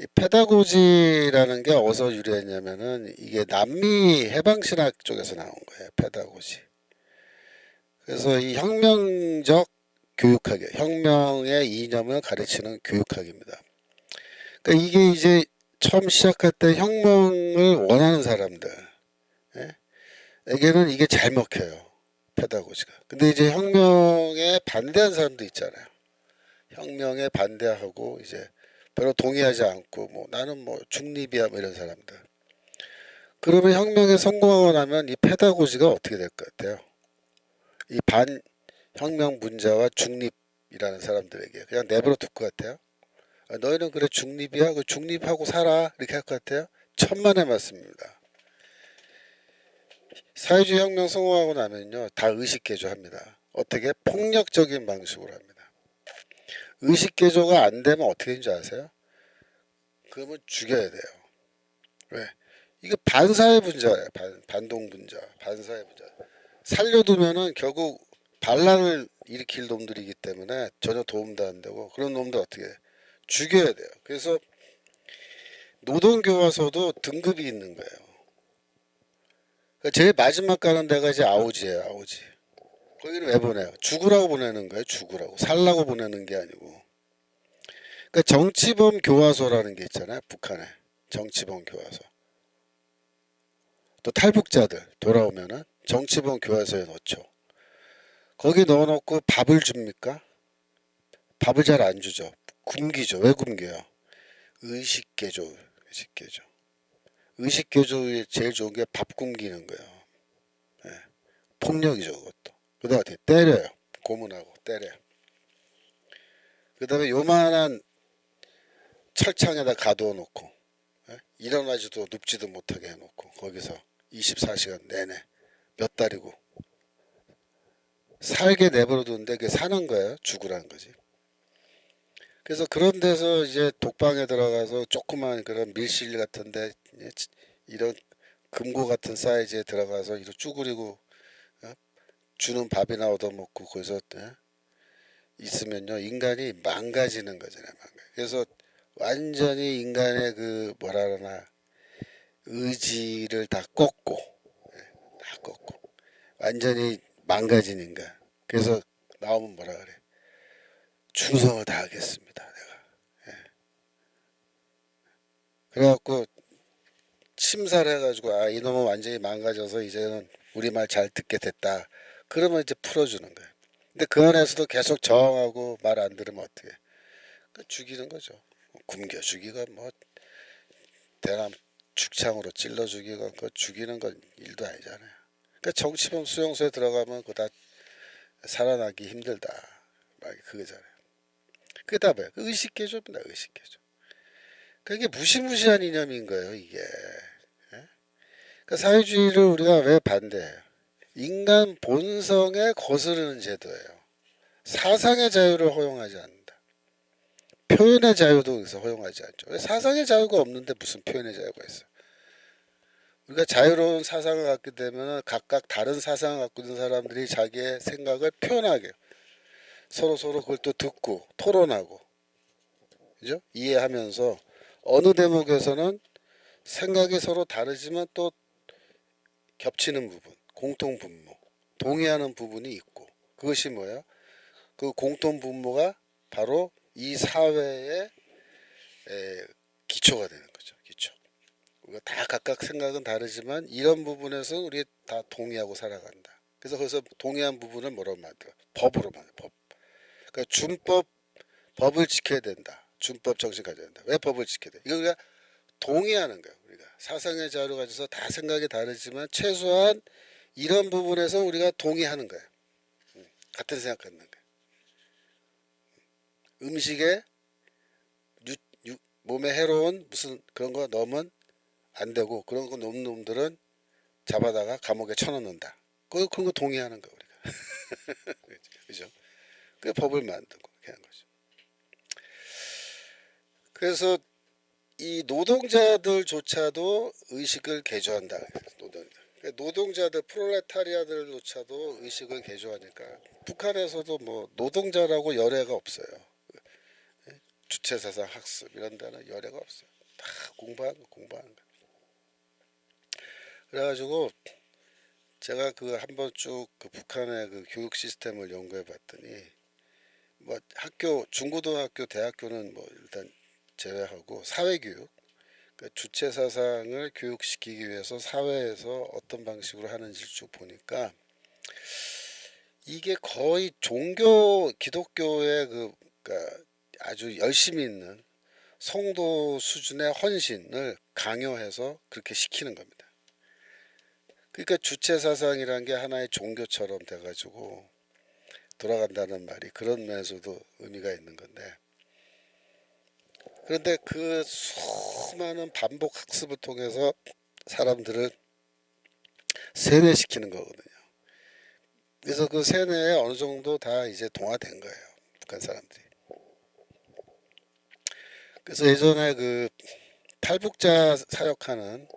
이 페다고지라는 게 어디서 유래했냐면은 이게 남미 해방신학 쪽에서 나온 거예요. 페다고지. 그래서 이 혁명적 교육학이에요. 혁명의 이념을 가르치는 교육학입니다. 그러니까 이게 이제 처음 시작할 때 혁명을 원하는 사람들 에게는 이게 잘 먹혀요. 페다고지가. 근데 이제 혁명에 반대하는 사람도 있잖아요. 혁명에 반대하고 이제 별로 동의하지 않고 뭐 나는 뭐 중립이야 뭐 이런 사람들. 그러면 혁명에 성공하고 나면 이 페다고지가 어떻게 될 것 같아요? 이 반혁명 분자와 중립이라는 사람들에게 그냥 내버려 둘 것 같아요? 너희는 그래 중립이야? 그 중립하고 살아 이렇게 할 것 같아요? 천만에 맞습니다. 사회주의 혁명 성공하고 나면요 다 의식개조합니다. 어떻게? 폭력적인 방식으로 합니다. 의식개조가 안 되면 어떻게 되는지 아세요? 그러면 죽여야 돼요. 왜? 이게 반사회 분자예요. 반동 분자, 반사회 분자. 살려두면은 결국 반란을 일으킬 놈들이기 때문에 전혀 도움도 안 되고 그런 놈들 어떻게 해? 죽여야 돼요. 그래서 노동교화서도 등급이 있는 거예요. 그러니까 제일 마지막 가는 데가 이제 아오지예요, 아오지. 거기는 왜 보내요? 죽으라고 보내는 거예요, 죽으라고. 살라고 보내는 게 아니고. 그러니까 정치범 교화소라는 게 있잖아요, 북한에. 정치범 교화소. 또 탈북자들 돌아오면은 정치범 교화소에 넣죠. 거기 넣어놓고 밥을 줍니까? 밥을 잘 안 주죠. 굶기죠. 왜 굶겨요? 의식개조, 의식개조. 의식개조에 제일 좋은 게 밥 굶기는 거예요. 예. 폭력이죠, 그것도. 그 다음에 때려요. 고문하고 때려요. 그 다음에 요만한 철창에다 가두어 놓고, 예? 일어나지도 눕지도 못하게 해놓고, 거기서 24시간 내내 몇 달이고, 살게 내버려 두는데 그게 사는 거예요. 죽으라는 거지. 그래서 그런 데서 이제 독방에 들어가서 조그만 그런 밀실 같은데 이런 금고 같은 사이즈에 들어가서 이렇게 쭈그리고 어? 주는 밥이나 얻어먹고 거기서 있으면요 인간이 망가지는 거잖아요. 그래서 완전히 인간의 그 뭐라 그러나 의지를 다 꺾고 다 꺾고 완전히 망가진 인간. 그래서 나오면 뭐라 그래? 충성을 다하겠습니다. 내가. 그래갖고 심사를 해가지고 아 이놈은 완전히 망가져서 이제는 우리 말 잘 듣게 됐다. 그러면 이제 풀어주는 거예요. 근데 그 안에서도 계속 저항하고 말 안 들으면 어떻게? 죽이는 거죠. 굶겨 죽이가 뭐 대남 축창으로 찔러 죽이건 그 죽이는 건 일도 아니잖아요. 그러니까 정치범 수용소에 들어가면 그다 살아나기 힘들다. 막 그거잖아요. 그게 다 뭐야? 의식개조입니다. 의식개조. 그게 무시무시한 이념인 거예요. 이게. 그러니까 사회주의를 우리가 왜 반대해요? 인간 본성에 거스르는 제도예요. 사상의 자유를 허용하지 않는다. 표현의 자유도 여기서 허용하지 않죠. 왜 사상의 자유가 없는데 무슨 표현의 자유가 있어? 우리가 자유로운 사상을 갖게 되면 각각 다른 사상을 갖고 있는 사람들이 자기의 생각을 표현하게 서로 그걸 또 듣고 토론하고 그죠? 이해하면서 어느 대목에서는 생각이 서로 다르지만 또 겹치는 부분, 공통 분모, 동의하는 부분이 있고 그것이 뭐야? 그 공통 분모가 바로 이 사회의 기초가 되는 거죠. 기초. 우리가 다 각각 생각은 다르지만 이런 부분에서 우리 다 동의하고 살아간다. 그래서 거기서 동의한 부분을 뭐라고 만들어? 법으로 만들어. 법. 그러니까 준법, 법을 지켜야 된다. 준법 정신 가져야 된다. 왜 법을 지켜야 돼? 이거 우리가 동의하는 거예요. 우리가 사상의 자유를 가져서 다 생각이 다르지만 최소한 이런 부분에서 우리가 동의하는 거예요. 같은 생각 갖는 거예요. 음식에 몸에 해로운 무슨 그런 거 넣으면 안 되고 그런 거 넣은 놈들은 잡아다가 감옥에 쳐넣는다. 그런 거 동의하는 거 우리가. 그죠? 그 법을 만들고 이렇게 하는 거죠. 그래서 이 노동자들조차도 의식을 개조한다. 노동자들 프롤레타리아들조차도 의식을 개조하니까 북한에서도 뭐 노동자라고 열애가 없어요. 주체사상 학습 이런 데는 열애가 없어요. 다 공부하는 거. 그래가지고 제가 그 한번 쭉 그 북한의 그 교육 시스템을 연구해 봤더니 뭐 학교 중고등학교 대학교는 뭐 일단 제외하고 사회교육 그러니까 주체 사상을 교육시키기 위해서 사회에서 어떤 방식으로 하는지 쭉 보니까 이게 거의 종교 기독교의 그러니까 아주 열심히 있는 성도 수준의 헌신을 강요해서 그렇게 시키는 겁니다. 그러니까 주체 사상이란 게 하나의 종교처럼 돼가지고 돌아간다는 말이 그런 면에서도 의미가 있는 건데 그런데 그 수많은 반복 학습을 통해서 사람들을 세뇌시키는 거거든요. 그래서 그 세뇌에 어느 정도 다 이제 동화된 거예요. 북한 사람들이. 그래서 예전에 그 탈북자 사역하는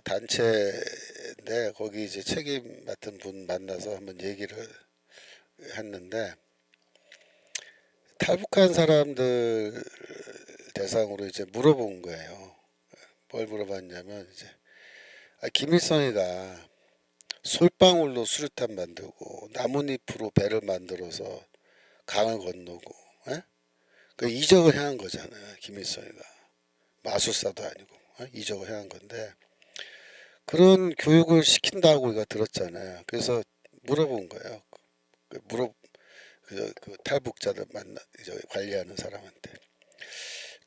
단체인데 거기 이제 책임 맡은 분 만나서 한번 얘기를 했는데 탈북한 사람들 대상으로 이제 물어본 거예요. 뭘 물어봤냐면 이제 김일성이가 솔방울로 수류탄 만들고 나뭇잎으로 배를 만들어서 강을 건너고, 예? 그 이적을 행한 거잖아요. 김일성이가 마술사도 아니고, 이적을 행한 건데 그런 교육을 시킨다고 우리가 들었잖아요. 그래서 물어본 거예요. 그 물어 그 탈북자들 만나 이제 관리하는 사람한테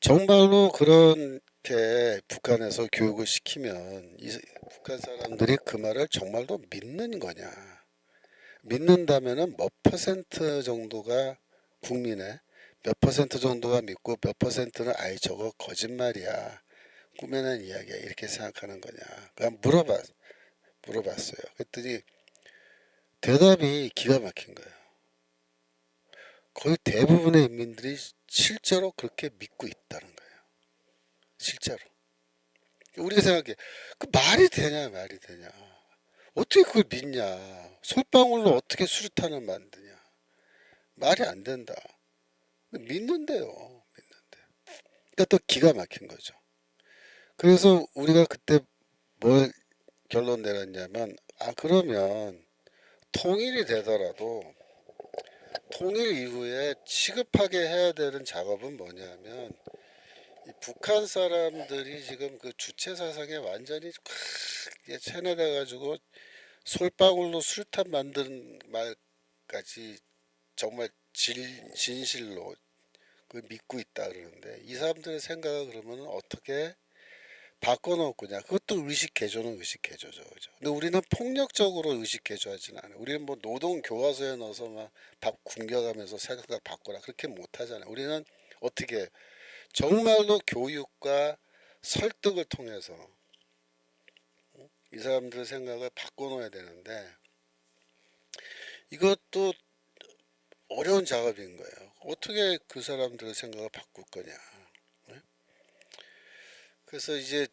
정말로 그렇게 북한에서 교육을 시키면 북한 사람들이 그 말을 정말로 믿는 거냐? 믿는다면은 몇 퍼센트 정도가 국민의 몇 퍼센트 정도가 믿고 몇 퍼센트는 아이 저거 거짓말이야, 꾸며낸 이야기야, 이렇게 생각하는 거냐? 그냥 물어봤어요. 그랬더니 대답이 기가 막힌 거예요. 거의 대부분의 인민들이 실제로 그렇게 믿고 있다는 거예요. 실제로. 우리가 생각해, 그 말이 되냐, 말이 되냐? 어떻게 그걸 믿냐? 솔방울로 어떻게 수류탄을 만드냐? 말이 안 된다. 믿는데요. 믿는데. 그러니까 또 기가 막힌 거죠. 그래서 우리가 그때 뭘 결론 내렸냐면, 그러면 통일이 되더라도 통일 이후에 시급하게 해야 되는 작업은 뭐냐면, 이 북한 사람들이 지금 그 주체 사상에 완전히 크게 체내돼 가지고 솔방울로 수류탄 만드는 말까지 정말 진실로 그 믿고 있다 그러는데, 이 사람들의 생각을 그러면 어떻게 바꿔놓을 거냐? 그것도 의식 개조는 의식 개조죠, 그죠? 근데 우리는 폭력적으로 의식 개조하지는 않아요. 우리는 뭐 노동 교과서에 넣어서 막 밥 굶겨가면서 생각 바꿔라 그렇게 못하잖아요. 우리는 어떻게 정말로 교육과 설득을 통해서 이 사람들의 생각을 바꿔놓아야 되는데, 이것도 어려운 작업인 거예요. 어떻게 그 사람들의 생각을 바꿀 거냐. 네? 그래서 이제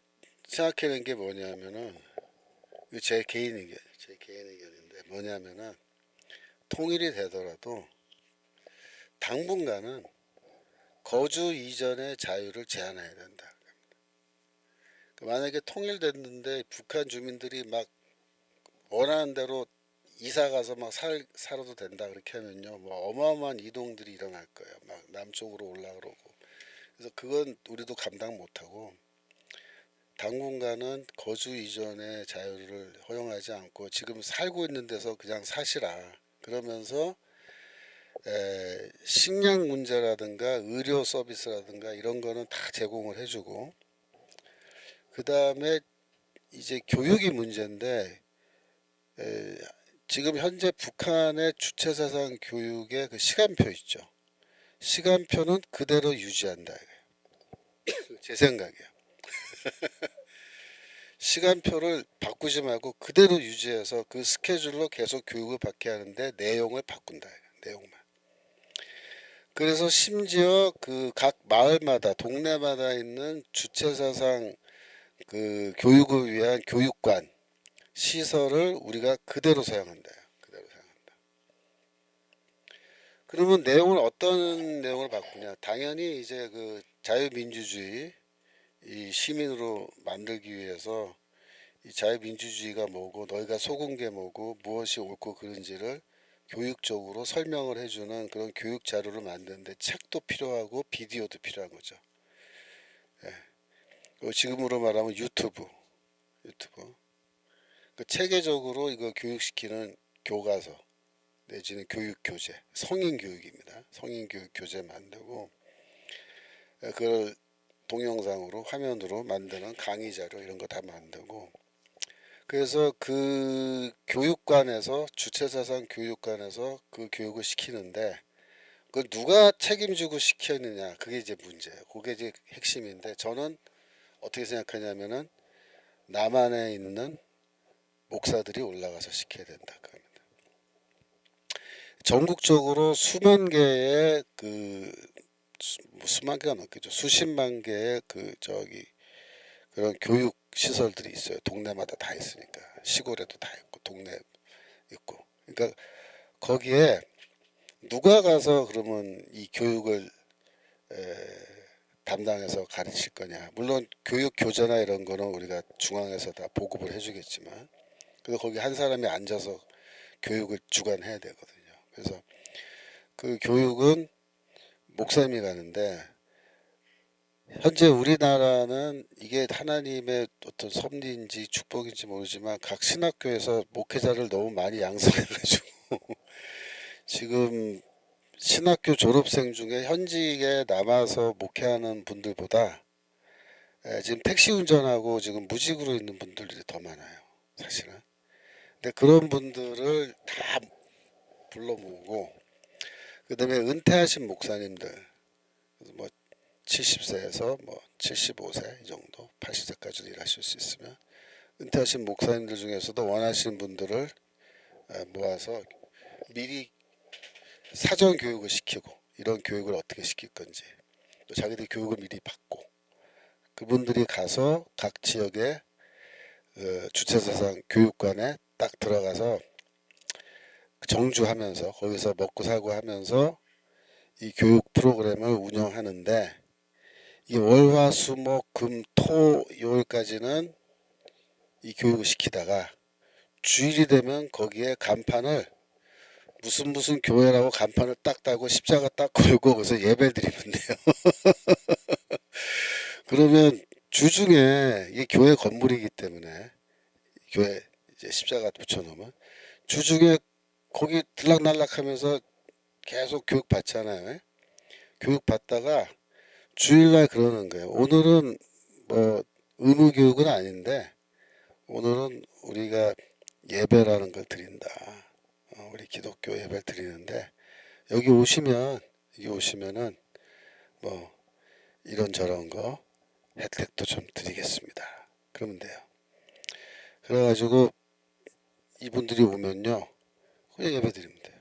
생각해낸 게 뭐냐면은, 이거 제 개인 의견인데 뭐냐면은, 통일이 되더라도 당분간은 거주 이전의 자유를 제한해야 된다. 만약에 통일됐는데 북한 주민들이 막 원하는 대로 이사 가서 막 살아도 된다 그렇게 하면요, 뭐 어마어마한 이동들이 일어날 거예요. 막 남쪽으로 올라오고. 그래서 그건 우리도 감당 못하고 당분간은 거주 이전의 자유를 허용하지 않고 지금 살고 있는 데서 그냥 사시라. 그러면서 식량 문제라든가 의료 서비스라든가 이런 거는 다 제공을 해주고, 그 다음에 이제 교육이 문제인데, 지금 현재 북한의 주체사상 교육의 그 시간표 있죠. 시간표는 그대로 유지한다. 제 생각이에요. 시간표를 바꾸지 말고 그대로 유지해서 그 스케줄로 계속 교육을 받게 하는데 내용을 바꾼다. 내용만. 그래서 심지어 그 각 마을마다 동네마다 있는 주체사상 그 교육을 위한 교육관 시설을 우리가 그대로 사용한다. 그대로 사용한다. 그러면 내용을 어떤 내용을 바꾸냐? 당연히 이제 그 자유민주주의 이 시민으로 만들기 위해서 이 자유민주주의가 뭐고 너희가 속은 게 뭐고 무엇이 옳고 그른지를 교육적으로 설명을 해주는 그런 교육 자료를 만드는데 책도 필요하고 비디오도 필요한 거죠. 지금으로 말하면 유튜브. 그 체계적으로 이거 교육시키는 교과서 내지는 교육 교재, 성인 교육입니다. 성인 교육 교재 만들고 그걸 동영상으로 화면으로 만드는 강의 자료 이런 거 다 만들고, 그래서 그 교육관에서 주체사상 교육관에서 그 교육을 시키는데 그걸 누가 책임지고 시켰느냐, 그게 이제 문제예요. 그게 이제 핵심인데, 저는 어떻게 생각하냐면은 남한에 있는 목사들이 올라가서 시켜야 된다. 그럽니다. 전국적으로 수만 개의 수만 개가 넘겠죠. 수십만 개의 그런 교육 시설들이 있어요. 동네마다 다 있으니까. 시골에도 다 있고 동네 있고. 그러니까 거기에 누가 가서 그러면 이 교육을 담당해서 가르칠 거냐. 물론 교육 교재나 이런 거는 우리가 중앙에서 다 보급을 해주겠지만, 그래서 거기 한 사람이 앉아서 교육을 주관해야 되거든요. 그래서 그 교육은 목사님이 가는데, 현재 우리나라는 이게 하나님의 어떤 섭리인지 축복인지 모르지만 각 신학교에서 목회자를 너무 많이 양성해가지고 지금 신학교 졸업생 중에 현직에 남아서 목회하는 분들보다 지금 택시 운전하고 지금 무직으로 있는 분들이 더 많아요, 사실은. 근데 그런 분들을 다 불러 모으고, 그다음에 은퇴하신 목사님들, 뭐 70세에서 뭐 75세 이 정도, 80세까지도 일하실 수 있으면 은퇴하신 목사님들 중에서도 원하시는 분들을 모아서 미리 사전 교육을 시키고, 이런 교육을 어떻게 시킬 건지, 또 자기들이 교육을 미리 받고, 그분들이 가서 각 지역의 주체사상 교육관에 딱 들어가서 정주하면서 거기서 먹고 살고 하면서 이 교육 프로그램을 운영하는데, 이 월화수목금토요일까지는 이 교육을 시키다가 주일이 되면 거기에 간판을 무슨 교회라고 간판을 딱 달고 십자가 딱 걸고 거기서 예배를 드리면 돼요. 그러면 주중에 이게 교회 건물이기 때문에 교회 이제 십자가 붙여놓으면 주중에 거기 들락날락하면서 계속 교육 받잖아요. 교육 받다가 주일날 그러는 거예요. 오늘은 뭐 의무 교육은 아닌데 오늘은 우리가 예배라는 걸 드린다. 우리 기독교 예배를 드리는데 여기 오시면은 뭐 이런저런 거 혜택도 좀 드리겠습니다. 그러면 돼요. 그래가지고 이분들이 오면요, 그냥 예배 드리면 돼요.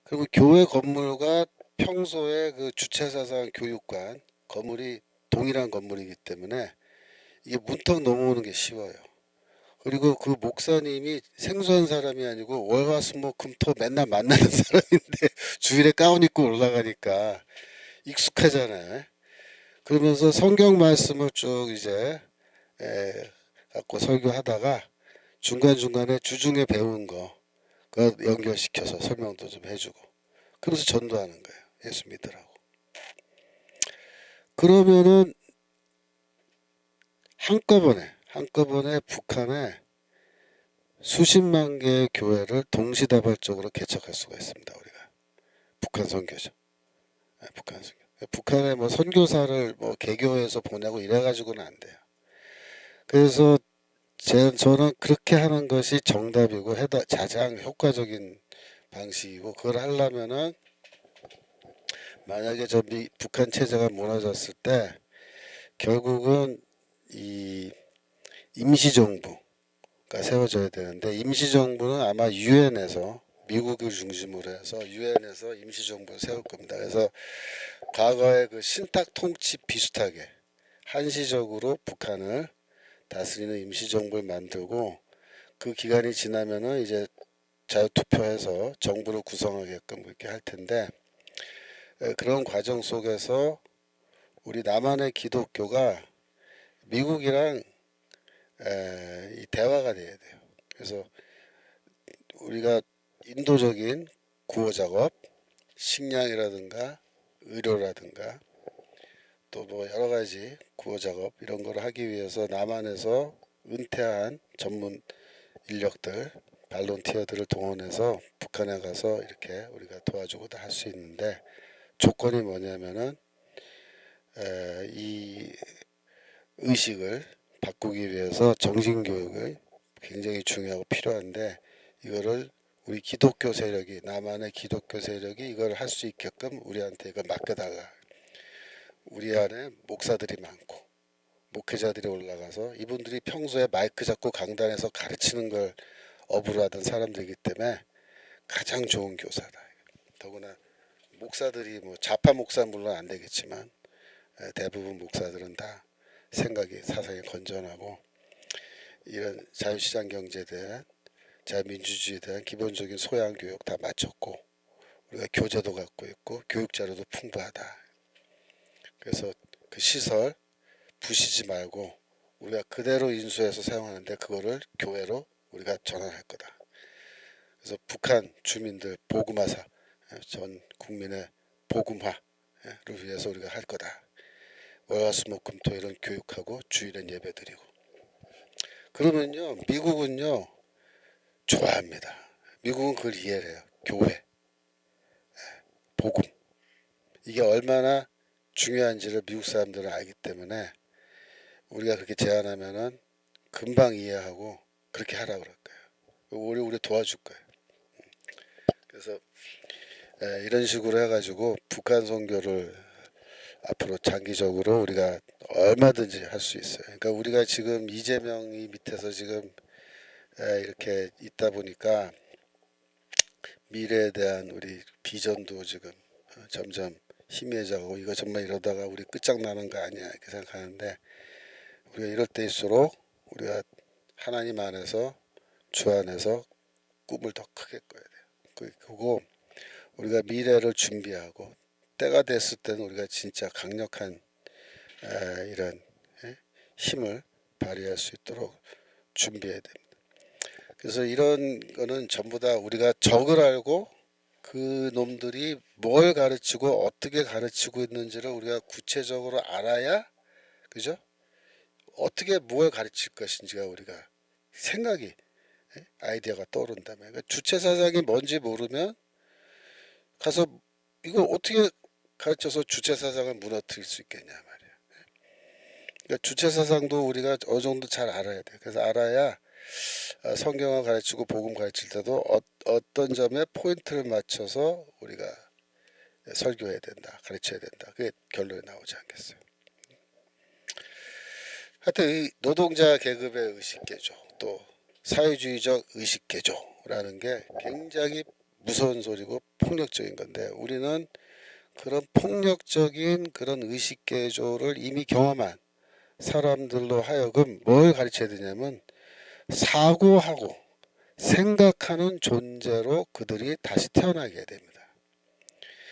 그리고 교회 건물과 평소에 그 주체사상 교육관 건물이 동일한 건물이기 때문에 이게 문턱 넘어오는 게 쉬워요. 그리고 그 목사님이 생소한 사람이 아니고 월화수목금토 맨날 만나는 사람인데 주일에 가운 입고 올라가니까 익숙하잖아요. 그러면서 성경 말씀을 쭉 이제 갖고 설교하다가 중간중간에 주중에 배운 거 그거 연결시켜서 설명도 좀 해주고, 그래서 전도하는 거예요. 예수 믿으라고. 그러면은 한꺼번에 북한에 수십만 개의 교회를 동시다발적으로 개척할 수가 있습니다. 우리가 북한 선교죠. 북한 선교. 북한에 뭐 선교사를 뭐 개교해서 보내고 이래가지고는 안 돼요. 그래서 저는 그렇게 하는 것이 정답이고 가장 효과적인 방식이고, 그걸 하려면은 만약에 북한 체제가 무너졌을 때 결국은 이 임시정부가 세워져야 되는데, 임시정부는 아마 유엔에서 미국을 중심으로 해서 유엔에서 임시정부를 세울 겁니다. 그래서 과거의 그 신탁 통치 비슷하게 한시적으로 북한을 다스리는 임시정부를 만들고, 그 기간이 지나면은 이제 자유투표해서 정부를 구성하게끔 그렇게 할 텐데, 그런 과정 속에서 우리 남한의 기독교가 미국이랑 이 대화가 돼야 돼요. 그래서 우리가 인도적인 구호 작업, 식량이라든가 의료라든가 또 뭐 여러 가지 구호 작업 이런 걸 하기 위해서 남한에서 은퇴한 전문 인력들, 발론티어들을 동원해서 북한에 가서 이렇게 우리가 도와주고 할 수 있는데, 조건이 뭐냐면은 이 의식을 바꾸기 위해서 정신교육을 굉장히 중요하고 필요한데, 이거를 우리 기독교 세력이, 남한의 기독교 세력이 이걸 할 수 있게끔 우리한테 이걸 맡겨달라. 우리 안에 목사들이 많고 목회자들이 올라가서 이분들이 평소에 마이크 잡고 강단에서 가르치는 걸 업으로 하던 사람들이기 때문에 가장 좋은 교사다. 더구나 목사들이 뭐 좌파 목사 물론 안 되겠지만 대부분 목사들은 다 생각이 사상이 건전하고 이런 자유시장 경제에 대한, 자유민주주의에 대한 기본적인 소양 교육 다 마쳤고, 우리가 교재도 갖고 있고 교육 자료도 풍부하다. 그래서 그 시설 부시지 말고 우리가 그대로 인수해서 사용하는데 그거를 교회로 우리가 전환할 거다. 그래서 북한 주민들 복음화사 전 국민의 복음화를 위해서 우리가 할 거다. 월화수목금토일은 교육하고 주일은 예배드리고. 그러면요 미국은요 좋아합니다. 미국은 그걸 이해를 해요. 교회, 복음 이게 얼마나 중요한지를 미국 사람들은 알기 때문에 우리가 그렇게 제안하면은 금방 이해하고 그렇게 하라 그럴 거예요. 우리 도와줄 거예요. 그래서 이런 식으로 해가지고 북한 선교를 앞으로 장기적으로 우리가 얼마든지 할 수 있어요. 그러니까 우리가 지금 이재명이 밑에서 지금 이렇게 있다 보니까 미래에 대한 우리 비전도 지금 점점 희미해져가고 이거 정말 이러다가 우리 끝장나는 거 아니야 이렇게 생각하는데 우리가 이럴 때일수록 우리가 하나님 안에서 주 안에서 꿈을 더 크게 꿔야 돼요. 그리고 우리가 미래를 준비하고 때가 됐을 때는 우리가 진짜 강력한 이런 힘을 발휘할 수 있도록 준비해야 됩니다. 그래서 이런 거는 전부 다 우리가 적을 알고 그 놈들이 뭘 가르치고 어떻게 가르치고 있는지를 우리가 구체적으로 알아야 그죠? 어떻게 뭘 가르칠 것인지가 우리가 생각이 아이디어가 떠오른다면 그러니까 주체 사상이 뭔지 모르면 가서 이걸 어떻게 가르쳐서 주체 사상을 무너뜨릴 수 있겠냐 말이야. 그러니까 주체 사상도 우리가 어느 정도 잘 알아야 돼. 그래서 알아야 성경을 가르치고 복음 가르칠 때도 어떤 점에 포인트를 맞춰서 우리가 설교해야 된다, 가르쳐야 된다. 그게 결론이 나오지 않겠어요. 하여튼 이 노동자 계급의 의식개조 또 사회주의적 의식개조라는 게 굉장히 무서운 소리고 폭력적인 건데 우리는 그런 폭력적인 그런 의식개조를 이미 경험한 사람들로 하여금 뭘 가르쳐야 되냐면 사고하고 생각하는 존재로 그들이 다시 태어나게 해야 됩니다.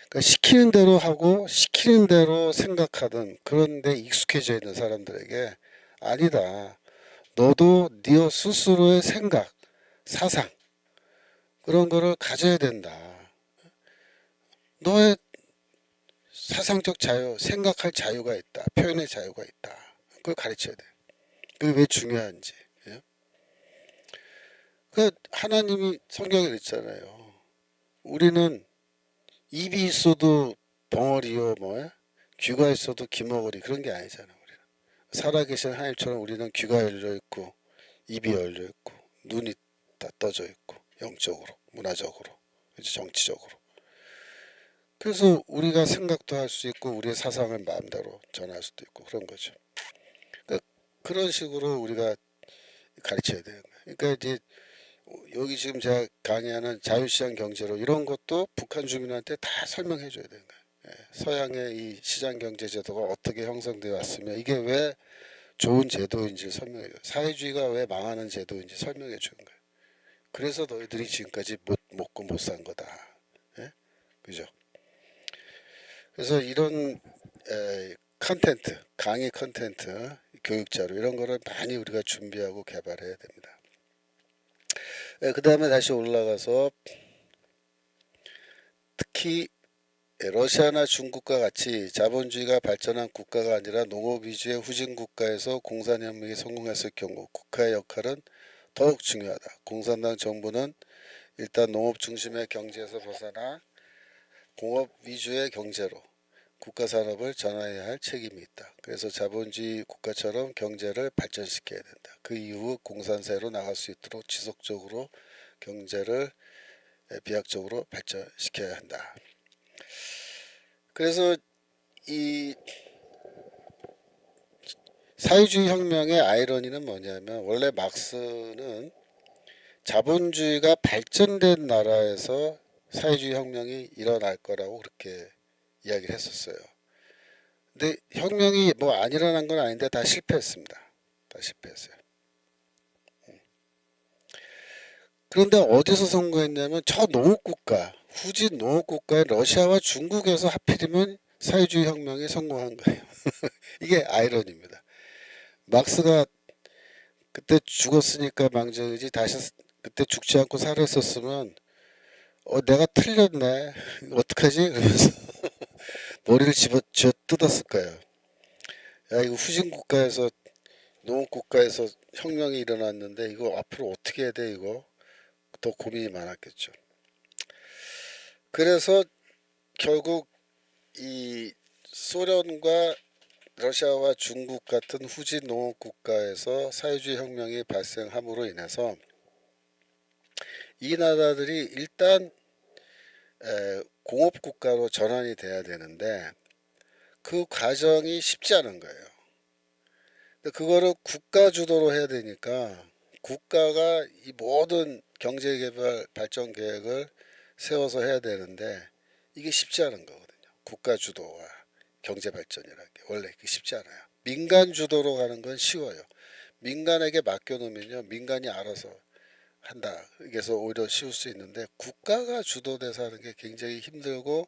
그러니까 시키는 대로 하고 시키는 대로 생각하던 그런데 익숙해져 있는 사람들에게 아니다. 너도 네 스스로의 생각, 사상 그런 거를 가져야 된다. 너의 사상적 자유, 생각할 자유가 있다. 표현의 자유가 있다. 그걸 가르쳐야 돼. 그게 왜 중요한지. 예? 그 하나님이 성경에 그랬잖아요. 우리는 입이 있어도 벙어리요 뭐야? 귀가 있어도 기머거리 그런 게 아니잖아. 우리는. 살아계신 하나님처럼 우리는 귀가 열려 있고 입이 열려 있고 눈이 다 떠져 있고 영적으로, 문화적으로, 정치적으로. 그래서 우리가 생각도 할 수 있고 우리의 사상을 마음대로 전할 수도 있고 그런 거죠. 그러니까 그런 식으로 우리가 가르쳐야 돼요. 그러니까 이제 여기 지금 제가 강의하는 자유시장 경제로 이런 것도 북한 주민한테 다 설명해 줘야 되는 거예요. 서양의 이 시장 경제 제도가 어떻게 형성되어 왔으며 이게 왜 좋은 제도인지 설명해 줘요. 사회주의가 왜 망하는 제도인지 설명해 주는 거예요. 그래서 너희들이 지금까지 못 먹고 못 산 거다. 예? 그죠? 그래서 이런 컨텐트, 강의 컨텐트, 교육자료 이런 거를 많이 우리가 준비하고 개발해야 됩니다. 그 다음에 다시 올라가서 특히 러시아나 중국과 같이 자본주의가 발전한 국가가 아니라 농업 위주의 후진 국가에서 공산혁명이 성공했을 경우 국가의 역할은 더욱 중요하다. 공산당 정부는 일단 농업 중심의 경제에서 벗어나 공업 위주의 경제로 국가 산업을 전환해야 할 책임이 있다. 그래서 자본주의 국가처럼 경제를 발전시켜야 된다. 그 이후 공산세로 나갈 수 있도록 지속적으로 경제를 비약적으로 발전시켜야 한다. 그래서 이 사회주의 혁명의 아이러니는 뭐냐면 원래 막스는 자본주의가 발전된 나라에서 사회주의 혁명이 일어날 거라고 그렇게 이야기를 했었어요. 근데 혁명이 뭐 안 일어난 건 아닌데 다 실패했습니다. 다 실패했어요. 그런데 어디서 선거했냐면 저 농업국가, 후진 농업국가의 러시아와 중국에서 하필이면 사회주의 혁명이 성공한 거예요. 이게 아이러니입니다. 막스가 그때 죽었으니까 망정이지, 다시 그때 죽지 않고 살았었으면 내가 틀렸네, 어떡하지? 그러면서 머리를 쥐어 뜯었을 거예요. 야, 이거 후진 국가에서, 농업 국가에서 혁명이 일어났는데 이거 앞으로 어떻게 해야 돼, 이거 더 고민이 많았겠죠. 그래서 결국 이 소련과 러시아와 중국 같은 후진 농업 국가에서 사회주의 혁명이 발생함으로 인해서 이 나라들이 일단 공업 국가로 전환이 돼야 되는데 그 과정이 쉽지 않은 거예요. 근데 그거를 국가 주도로 해야 되니까 국가가 이 모든 경제개발 발전 계획을 세워서 해야 되는데 이게 쉽지 않은 거거든요. 국가 주도와 경제 발전이라는 게 원래 쉽지 않아요. 민간 주도로 가는 건 쉬워요. 민간에게 맡겨놓으면요, 민간이 알아서 한다. 그래서 오히려 쉬울 수 있는데 국가가 주도돼서 하는 게 굉장히 힘들고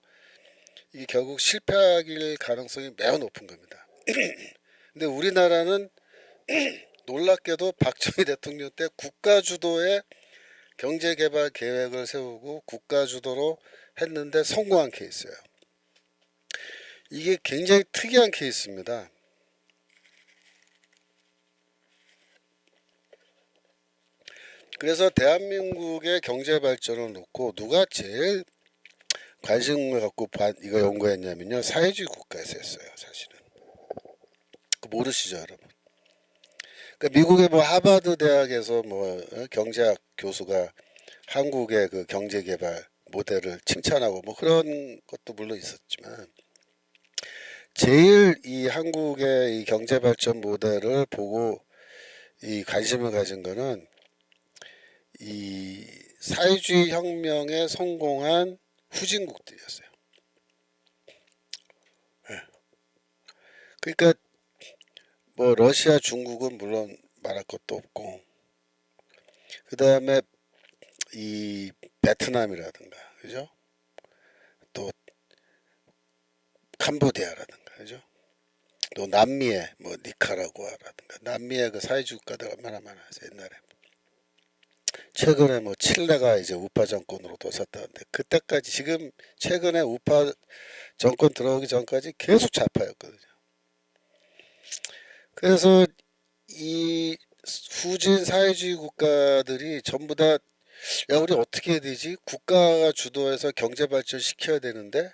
이게 결국 실패할 가능성이 매우 높은 겁니다. 근데 우리나라는 놀랍게도 박정희 대통령 때 국가 주도의 경제개발 계획을 세우고 국가 주도로 했는데 성공한 케이스예요. 이게 굉장히 특이한 케이스입니다. 그래서 대한민국의 경제 발전을 놓고 누가 제일 관심을 갖고 이거 연구했냐면요, 사회주의 국가에서 했어요. 사실은 모르시죠, 여러분? 그러니까 미국의 뭐 하버드 대학에서 뭐 경제학 교수가 한국의 그 경제개발 모델을 칭찬하고 뭐 그런 것도 물론 있었지만 제일 이 한국의 이 경제발전 모델을 보고 이 관심을 가진 거는 이 사회주의 혁명에 성공한 후진국들이었어요. 그러니까 뭐 러시아, 중국은 물론 말할 것도 없고, 그 다음에 이 베트남이라든가, 그죠? 또 캄보디아라든가, 그죠? 또 남미의 뭐 니카라구아라든가, 남미의 그 사회주의 국가들 얼마나 많았어요, 옛날에. 최근에 뭐 칠레가 이제 우파 정권으로 돌았다는데 그때까지, 지금 최근에 우파 정권 들어오기 전까지 계속 좌파였거든요. 그래서 이 후진 사회주의 국가들이 전부 다, 야, 우리 어떻게 해야 되지? 국가가 주도해서 경제 발전 시켜야 되는데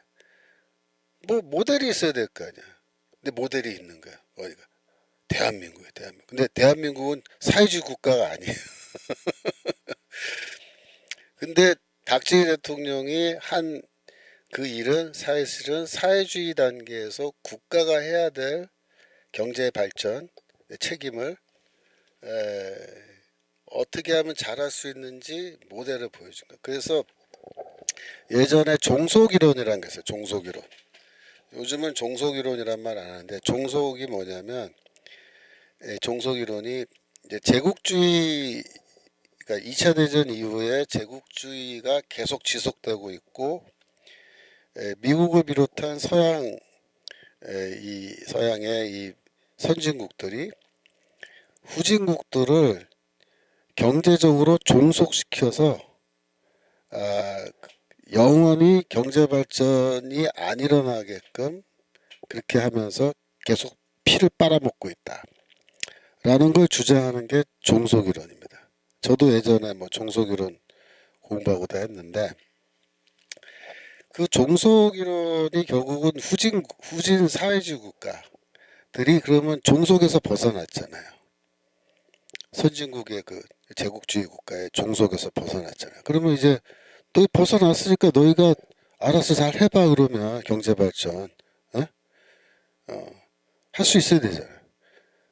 뭐 모델이 있어야 될 거 아니야. 근데 모델이 있는 거야. 어디가? 대한민국이에요, 대한민국. 근데 대한민국은 사회주의 국가가 아니에요. 근데 박정희 대통령이 한 그 일은 사실은 사회주의 단계에서 국가가 해야 될 경제 발전 책임을 어떻게 하면 잘할 수 있는지 모델을 보여준 거예요. 그래서 예전에 종속이론이라는 게 있어요. 종속이론. 요즘은 종속이론이란 말 안 하는데, 종속이 뭐냐면 종속이론이 이제 제국주의, 그러니까 2차 대전 이후에 제국주의가 계속 지속되고 있고 미국을 비롯한 이 서양의 이 선진국들이 후진국들을 경제적으로 종속시켜서 영원히 경제 발전이 안 일어나게끔 그렇게 하면서 계속 피를 빨아먹고 있다라는 걸 주장하는 게 종속이론입니다. 저도 예전에 뭐 종속이론 공부하고도 했는데, 그 종속이론이 결국은 후진 사회주의 국가들이 그러면 종속에서 벗어났잖아요. 선진국의 그 제국주의 국가의 종속에서 벗어났잖아요. 그러면 이제 너 벗어났으니까 너희가 알아서 잘 해봐, 그러면 경제 발전 할 수 있어야 되잖아요.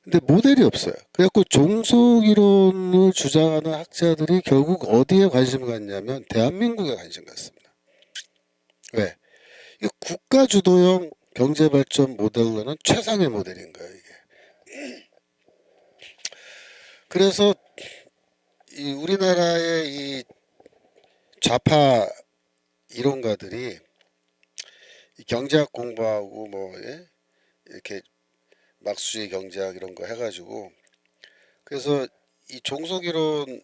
근데 모델이 없어요. 그래갖고 종속 이론을 주장하는 학자들이 결국 어디에 관심을 갖냐면 대한민국에 관심 갖습니다. 왜? 이 국가 주도형 경제 발전 모델로는 최상의 모델인 거예요, 이게. 그래서 이 우리나라의 이 좌파 이론가들이 이 경제학 공부하고 뭐 예? 이렇게 막수의 경제학 이런 거 해가지고 그래서 이 종속이론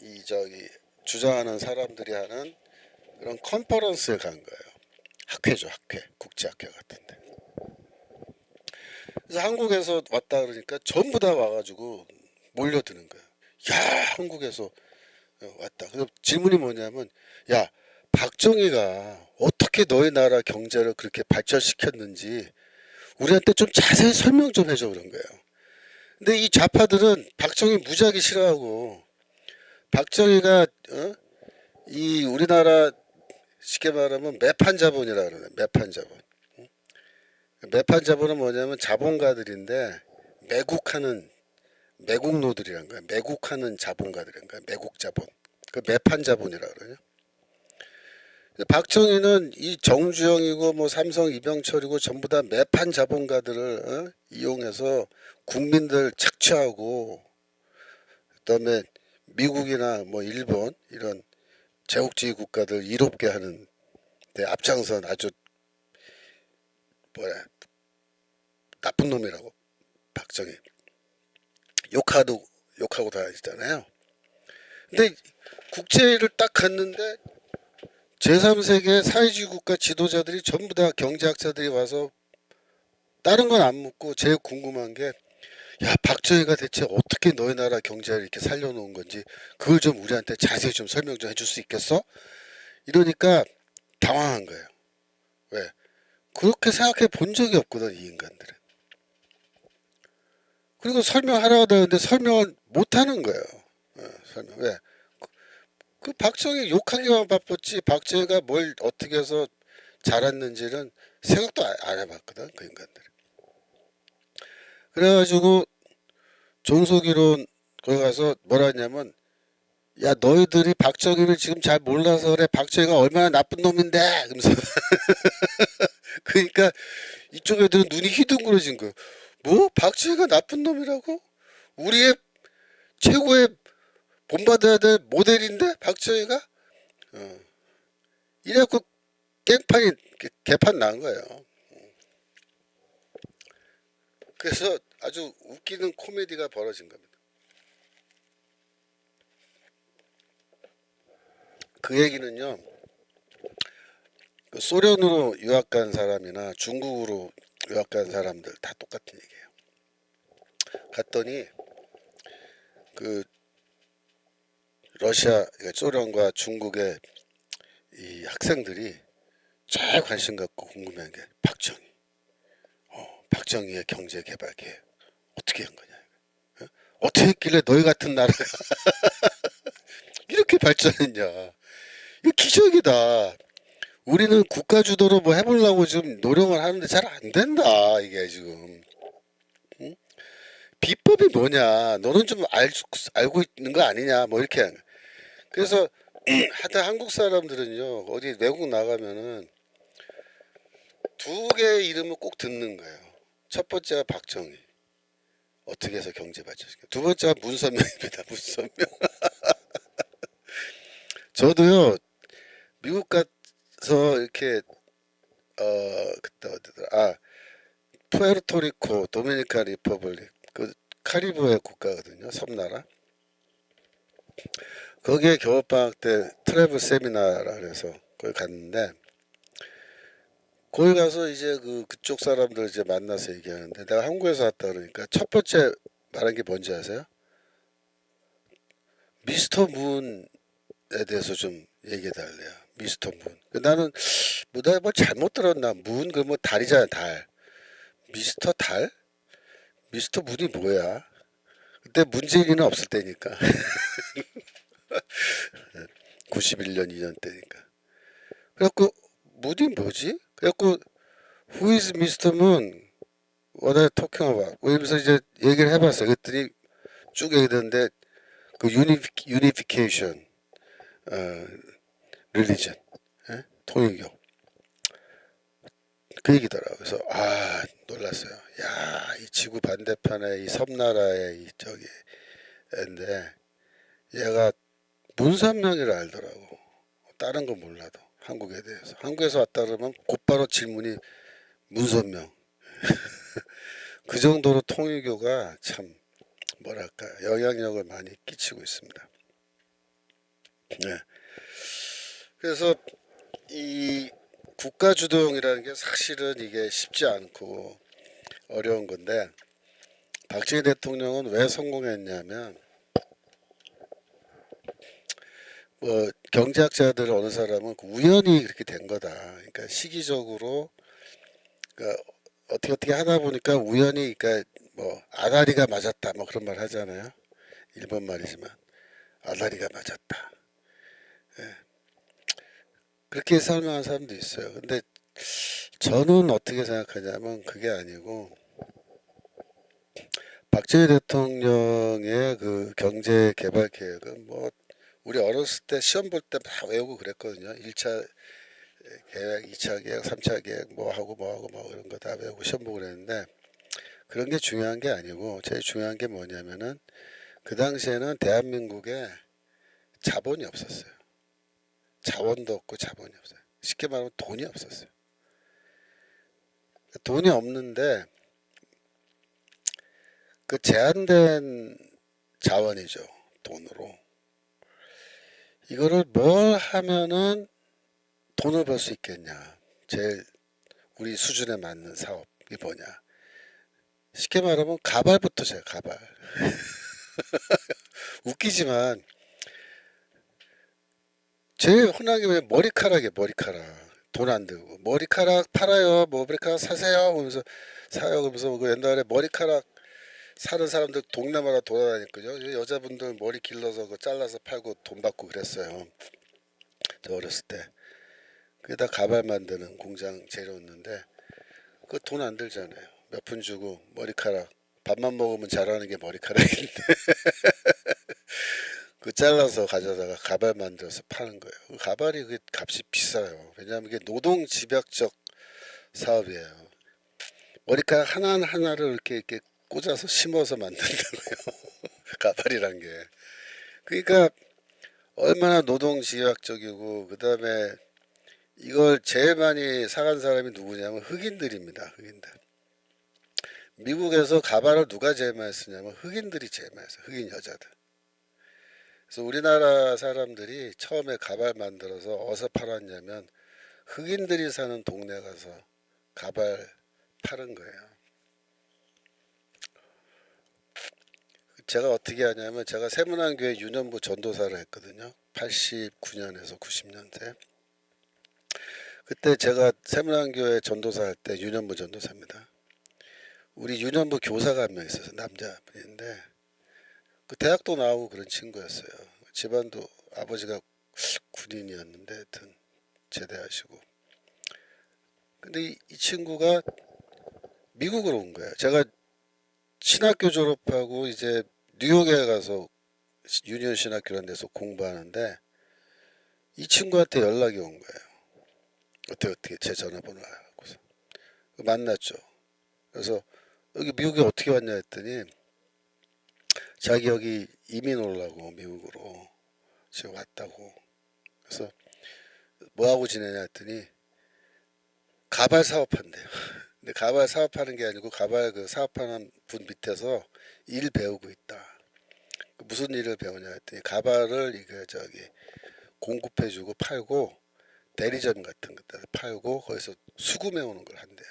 이 저기 주장하는 사람들이 하는 그런 컨퍼런스에 간 거예요. 학회죠, 학회, 국제학회 같은데. 그래서 한국에서 왔다 그러니까 전부 다 와가지고 몰려드는 거예요. 야, 한국에서 왔다. 그래서 질문이 뭐냐면, 야, 박정희가 어떻게 너희 나라 경제를 그렇게 발전시켰는지 우리한테 좀 자세히 설명 좀 해줘 그런 거예요. 근데 이 좌파들은 박정희 무지하게 싫어하고 박정희가 이 우리나라 쉽게 말하면 매판 자본이라 그러네. 매판 자본. 매판 자본은 뭐냐면 자본가들인데 매국하는 매국노들이란 거야. 매국하는 자본가들인 거야. 매국 자본. 그 매판 자본이라 그러냐. 박정희는 이 정주영이고 뭐 삼성 이병철이고 전부 다 매판 자본가들을 이용해서 국민들 착취하고 그다음에 미국이나 뭐 일본 이런 제국주의 국가들 이롭게 하는 데 앞장선 아주 뭐야 나쁜 놈이라고 박정희 욕하고 다니잖아요. 근데 국제를 딱 갔는데 제3세계 사회주의 국가 지도자들이 전부 다 경제학자들이 와서 다른 건 안 묻고 제일 궁금한 게 야, 박정희가 대체 어떻게 너희 나라 경제를 이렇게 살려놓은 건지 그걸 좀 우리한테 자세히 좀 설명 좀 해줄 수 있겠어? 이러니까 당황한 거예요. 왜? 그렇게 생각해 본 적이 없거든 이 인간들은. 그리고 설명하라고 하는데 설명을 못하는 거예요. 설명. 왜? 그 박정희 욕하기만 바빴지 박정희가 뭘 어떻게 해서 자랐는지는 생각도 안 해봤거든 그 인간들. 그래가지고 종속이론 거기 가서 뭐라 했냐면 야 너희들이 박정희를 지금 잘 몰라서 그래 박정희가 얼마나 나쁜 놈인데 그러면서 그러니까 이쪽 애들은 눈이 휘둥그러진 거예요. 뭐 박정희가 나쁜 놈이라고? 우리의 최고의 본받아야 될 모델인데 박정희가 이래갖고 깽판이 개판 난 거예요. 그래서 아주 웃기는 코미디가 벌어진 겁니다. 그 얘기는요. 그 소련으로 유학 간 사람이나 중국으로 유학 간 사람들 다 똑같은 얘기예요. 갔더니 그 러시아, 소련과 중국의 이 학생들이 제일 관심 갖고 궁금해한 게 박정희. 박정희의 경제 개발 계획 어떻게 한 거냐? 어떻게 했길래 너희 같은 나라가 이렇게 발전했냐? 이거 기적이다. 우리는 국가 주도로 뭐 해보려고 지금 노력을 하는데 잘 안 된다. 이게 지금. 응? 비법이 뭐냐? 너는 좀 알고 있는 거 아니냐? 뭐 이렇게. 그래서 하여튼 한국 사람들은요. 어디 외국 나가면은 두 개의 이름을 꼭 듣는 거예요. 첫 번째가 박정희. 어떻게 해서 경제 발전시켜. 두 번째가 문선명입니다. 문선명. 저도요. 미국 가서 이렇게 그때 어디더라? 푸에르토리코, 도미니카 리퍼블릭 그 카리브해 국가거든요. 섬나라. 거기에 겨울방학 때 트래블 세미나라 그래서 거기 갔는데 거기 가서 이제 그쪽 사람들 이제 만나서 얘기하는데 내가 한국에서 왔다 그러니까 첫 번째 말한 게 뭔지 아세요? 미스터 문에 대해서 좀 얘기해 달래요. 미스터 문. 나는 뭐 내가 뭘 잘못 들었나? 문 그 뭐 달이잖아 달. 미스터 달? 미스터 문이 뭐야? 그때 문재인이는 없을 때니까. 91년 2년 때니까. 그래갖고 문이 뭐지? 그래갖고 Who is Mr. Moon? What are you talking about? 그러면서 이제 얘기를 해봤어요. 그랬더니 쭉 얘기했는데 그 유니피케이션, 릴리전, 통일교 그 얘기더라고요. 그래서 놀랐어요. 야, 이 지구 반대편에 이 섬나라의 이 저기 인데 얘가 문선명이를 알더라고. 다른 건 몰라도. 한국에 대해서. 한국에서 왔다 그러면 곧바로 질문이 문선명. 그 정도로 통일교가 참 뭐랄까 영향력을 많이 끼치고 있습니다. 네. 그래서 이 국가 주도형이라는 게 사실은 이게 쉽지 않고 어려운 건데 박정희 대통령은 왜 성공했냐면 뭐 경제학자들 어느 사람은 우연히 그렇게 된 거다. 그러니까 시기적으로 그러니까 어떻게 하다 보니까 우연히 그러니까 뭐 아다리가 맞았다 뭐 그런 말 하잖아요. 일본 말이지만 아다리가 맞았다. 예. 그렇게 설명하는 사람도 있어요. 근데 저는 어떻게 생각하냐면 그게 아니고 박정희 대통령의 그 경제 개발 계획은 뭐 우리 어렸을 때 시험 볼 때 다 외우고 그랬거든요. 1차 계획, 2차 계획, 3차 계획 뭐 하고 뭐 이런 거 다 외우고 시험 보고 그랬는데 그런 게 중요한 게 아니고 제일 중요한 게 뭐냐면은 그 당시에는 대한민국에 자본이 없었어요. 자원도 없고 자본이 없어요. 쉽게 말하면 돈이 없었어요. 돈이 없는데 그 제한된 자원이죠. 돈으로. 이거를 뭘 하면은 돈을 벌 수 있겠냐. 제일 우리 수준에 맞는 사업이 뭐냐. 쉽게 말하면 가발부터 제가 가발. 웃기지만 제일 흔하게 왜 머리카락이에요. 머리카락. 돈 안 들고 머리카락 팔아요. 뭐 머리카락 사세요. 그러면서 사요. 그러면서 그 옛날에 머리카락 사는 사람들 동네마다 돌아다녔거든요. 여자분들 머리 길러서 그 잘라서 팔고 돈 받고 그랬어요. 저 어렸을 때. 그게 다 가발 만드는 공장 재료였는데 그 돈 안 들잖아요. 몇 푼 주고 머리카락 밥만 먹으면 자라는 게 머리카락인데 그 잘라서 가져다가 가발 만들어서 파는 거예요. 그 가발이 그 값이 비싸요. 왜냐하면 이게 노동 집약적 사업이에요. 머리카락 하나하나를 이렇게 꽂아서 심어서 만든다고요. 가발이란 게. 그러니까 얼마나 노동 집약적이고 그다음에 이걸 제일 많이 사간 사람이 누구냐면 흑인들입니다. 흑인들. 미국에서 가발을 누가 제일 많이 쓰냐면 흑인들이 제일 많이 써요. 흑인 여자들. 그래서 우리나라 사람들이 처음에 가발 만들어서 어디서 팔았냐면 흑인들이 사는 동네 가서 가발 파는 거예요. 제가 어떻게 하냐면 제가 세문안교회 유년부 전도사를 했거든요. 89년에서 90년대. 그때 제가 세문안교회 전도사 할 때 유년부 전도사입니다. 우리 유년부 교사가 한 명 있어서 남자분인데 그 대학도 나오고 그런 친구였어요. 집안도 아버지가 군인이었는데 하여튼 제대하시고. 근데 이 친구가 미국으로 온 거예요. 제가 신학교 졸업하고 이제 뉴욕에 가서 유니온 신학교 이런 데서 공부하는데 이 친구한테 연락이 온 거예요. 어떻게 제 전화번호를 알고서 만났죠. 그래서 여기 미국에 어떻게 왔냐 했더니 자기 여기 이민 오려고 미국으로 지금 왔다고. 그래서 뭐 하고 지내냐 했더니 가발 사업한대요. 근데 가발 사업하는 게 아니고 가발 그 사업하는 분 밑에서 일 배우고 있다. 무슨 일을 배우냐 했더니 가발을 이게 저기 공급해주고 팔고 대리점 같은 것들 팔고 거기서 수금해 오는 걸 한대요.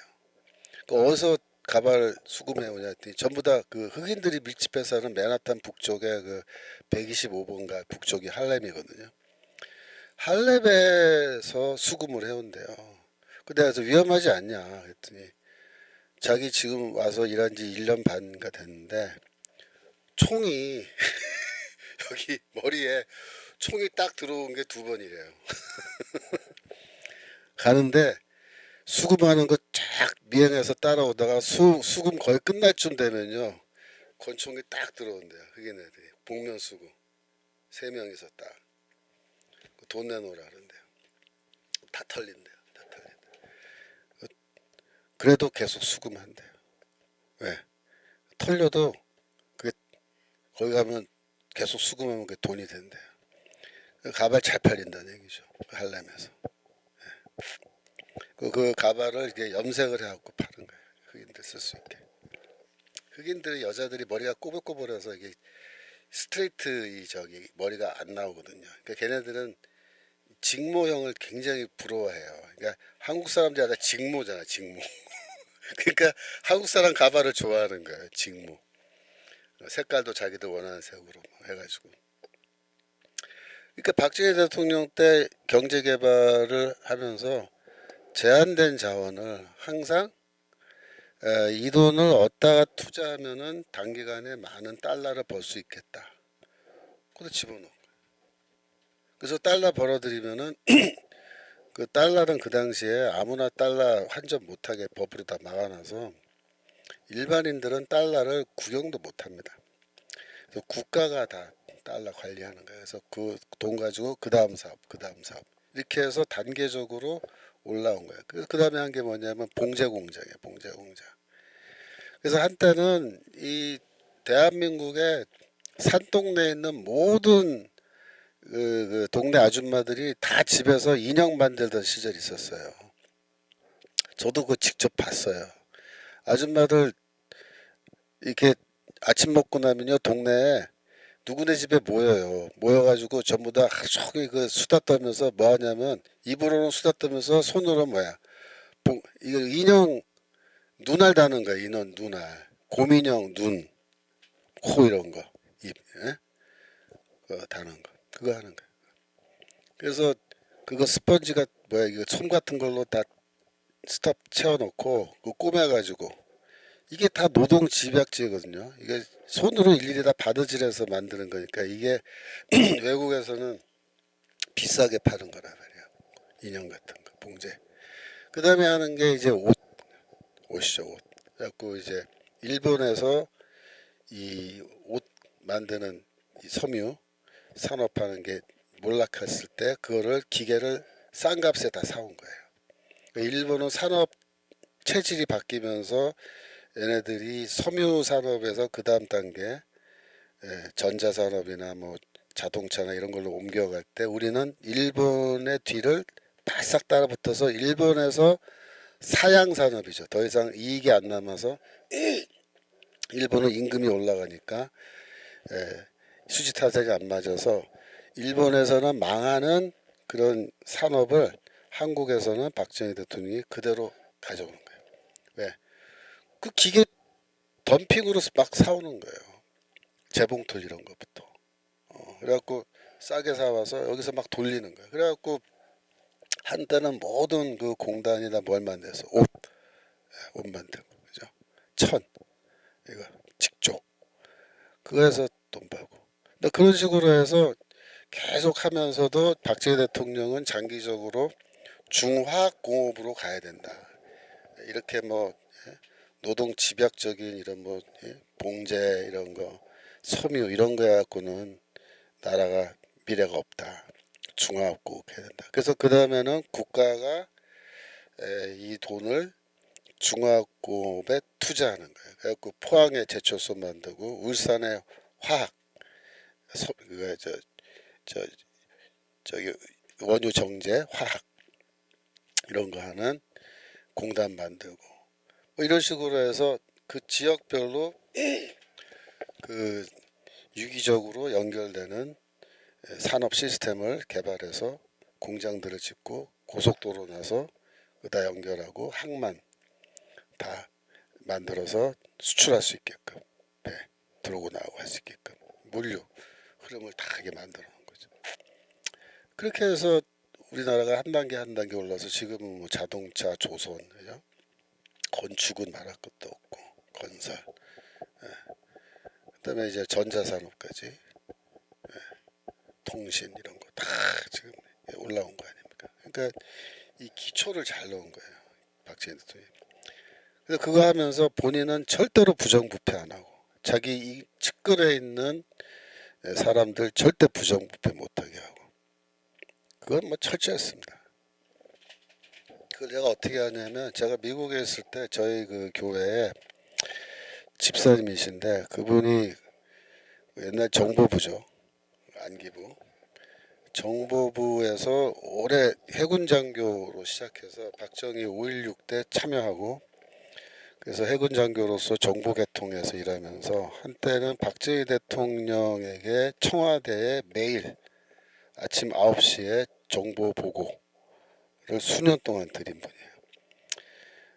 그 어디서 가발 수금해 오냐 했더니 전부 다 그 흑인들이 밀집해 사는 맨하탄 북쪽에 그 125번가 북쪽이 할렘이거든요. 할렘에서 수금을 해온대요. 근데 그래서 위험하지 않냐 그랬더니 자기 지금 와서 일한 지 1년 반가 됐는데 총이 여기 머리에 총이 딱 들어온 게 2번이래요. 가는데 수금하는 거 쫙 미행해서 따라오다가 수금 거의 끝날 쯤 되면요 권총이 딱 들어온대요. 흑인 애들이 복면 쓰고 3명이서 딱 돈 내놓으라 그런대요. 다 털린대요. 다 털린대요. 그래도 계속 수금한대요. 왜? 털려도 그게 거기 가면 계속 수금하면 그게 돈이 된대요. 가발 잘 팔린다는 얘기죠. 할렘에서. 그 가발을 이게 염색을 해갖고 파는 거예요. 흑인들 쓸 수 있게. 흑인들 여자들이 머리가 꼬불꼬불해서 이게 스트레이트 이 저기 머리가 안 나오거든요. 그러니까 걔네들은 직모형을 굉장히 부러워해요. 그러니까 한국 사람들이 아니라 직모잖아, 직모. 그러니까 한국 사람 가발을 좋아하는 거예요, 직모. 색깔도 자기들 원하는 색으로 해가지고. 그러니까 박정희 대통령 때 경제 개발을 하면서 제한된 자원을 항상 이 돈을 어디다가 투자하면은 단기간에 많은 달러를 벌 수 있겠다. 그래서 집어넣은 거예요. 그래서 달러 벌어들이면은 그 달러는 그 당시에 아무나 달러 환전 못하게 법으로 다 막아놔서 일반인들은 달러를 구경도 못합니다. 그래서 국가가 다 달러 관리하는 거예요. 그래서 그 돈 가지고 그 다음 사업, 그 다음 사업 이렇게 해서 단계적으로 올라온 거예요. 그 다음에 한 게 뭐냐면 봉제 공장이에요. 봉제 공장. 그래서 한때는 이 대한민국의 산동네에 있는 모든 그 동네 아줌마들이 다 집에서 인형 만들던 시절이 있었어요. 저도 그거 직접 봤어요. 아줌마들 이렇게 아침 먹고 나면요 동네에 누구네 집에 모여요. 모여가지고 전부 다 하루 종일 그 수다 떨면서 뭐 하냐면 입으로는 수다 떨면서 손으로 뭐야 이거 인형 눈알 다는 거야. 인형 눈알 곰인형 눈 코 이런 거 입, 예? 그거 다는 거 그거 하는 거. 그래서 그거 스펀지가 뭐야 이거 솜 같은 걸로 다 스탑 채워놓고 그 꼬매가지고 이게 다 노동 집약제거든요. 이게 손으로 일일이 다 바느질해서 만드는 거니까 이게 외국에서는 비싸게 파는 거란 말이야. 인형 같은 거, 봉제. 그 다음에 하는 게 이제 옷이죠, 옷. 그래갖고 이제 일본에서 이 옷 만드는 이 섬유 산업하는 게 몰락했을 때 그거를 기계를 싼 값에 다 사온 거예요. 그러니까 일본은 산업 체질이 바뀌면서 얘네들이 섬유 산업에서 그 다음 단계 전자산업이나 뭐 자동차나 이런 걸로 옮겨갈 때 우리는 일본의 뒤를 바싹 따라붙어서 일본에서 사양 산업이죠. 더 이상 이익이 안 남아서 일본은 임금이 올라가니까 수지 타산이 안 맞아서 일본에서는 망하는 그런 산업을 한국에서는 박정희 대통령이 그대로 가져오는 거예요. 왜? 그 기계 덤핑으로 막 사오는 거예요. 재봉틀 이런 것부터. 그래갖고 싸게 사와서 여기서 막 돌리는 거예요. 그래갖고 한때는 모든 그 공단이나 뭘 만들어서 옷 만들고 그죠? 천 이거 직조 그거에서 돈 벌고. 근데 그런 식으로 해서 계속 하면서도 박정희 대통령은 장기적으로 중화공업으로 가야 된다. 이렇게 뭐 노동 집약적인 이런 뭐 봉제 이런 거 섬유 이런 거 해갖고는 나라가 미래가 없다. 중화업국 해야 된다. 그래서 그 다음에는 국가가 이 돈을 중화업국에 투자하는 거예요. 그래갖고 포항에 제철소 만들고 울산에 화학, 그거 저 저기 원유 정제, 화학 이런 거 하는 공단 만들고 뭐 이런 식으로 해서 그 지역별로 그 유기적으로 연결되는 산업 시스템을 개발해서 공장들을 짓고 고속도로 나서 그다 연결하고 항만 다 만들어서 수출할 수 있게끔 배 들어오고 나오고 할 수 있게끔 물류 흐름을 다 하게 만들어 놓은 거죠. 그렇게 해서 우리나라가 한 단계 한 단계 올라서 지금은 뭐 자동차, 조선, 그죠? 건축은 말할 것도 없고 건설, 그다음에 이제 전자산업까지 통신 이런 거 다 지금 올라온 거 아닙니까? 그러니까 이 기초를 잘 넣은 거예요, 박정희 대통령이. 그래서 그거 하면서 본인은 절대로 부정부패 안 하고 자기 이 측근에 있는 사람들 절대 부정부패 못하게 하고 그건 뭐 철저했습니다. 그걸 내가 어떻게 하냐면 제가 미국에 있을 때 저희 그 교회에 집사님이신데 그분이 옛날 정보부죠. 안기부 정보부에서 올해 해군 장교로 시작해서 박정희 5.16 때 참여하고, 그래서 해군 장교로서 정보 계통에서 일하면서 한때는 박정희 대통령에게 청와대에 매일 아침 9시에 정보 보고를 수년 동안 드린 분이에요.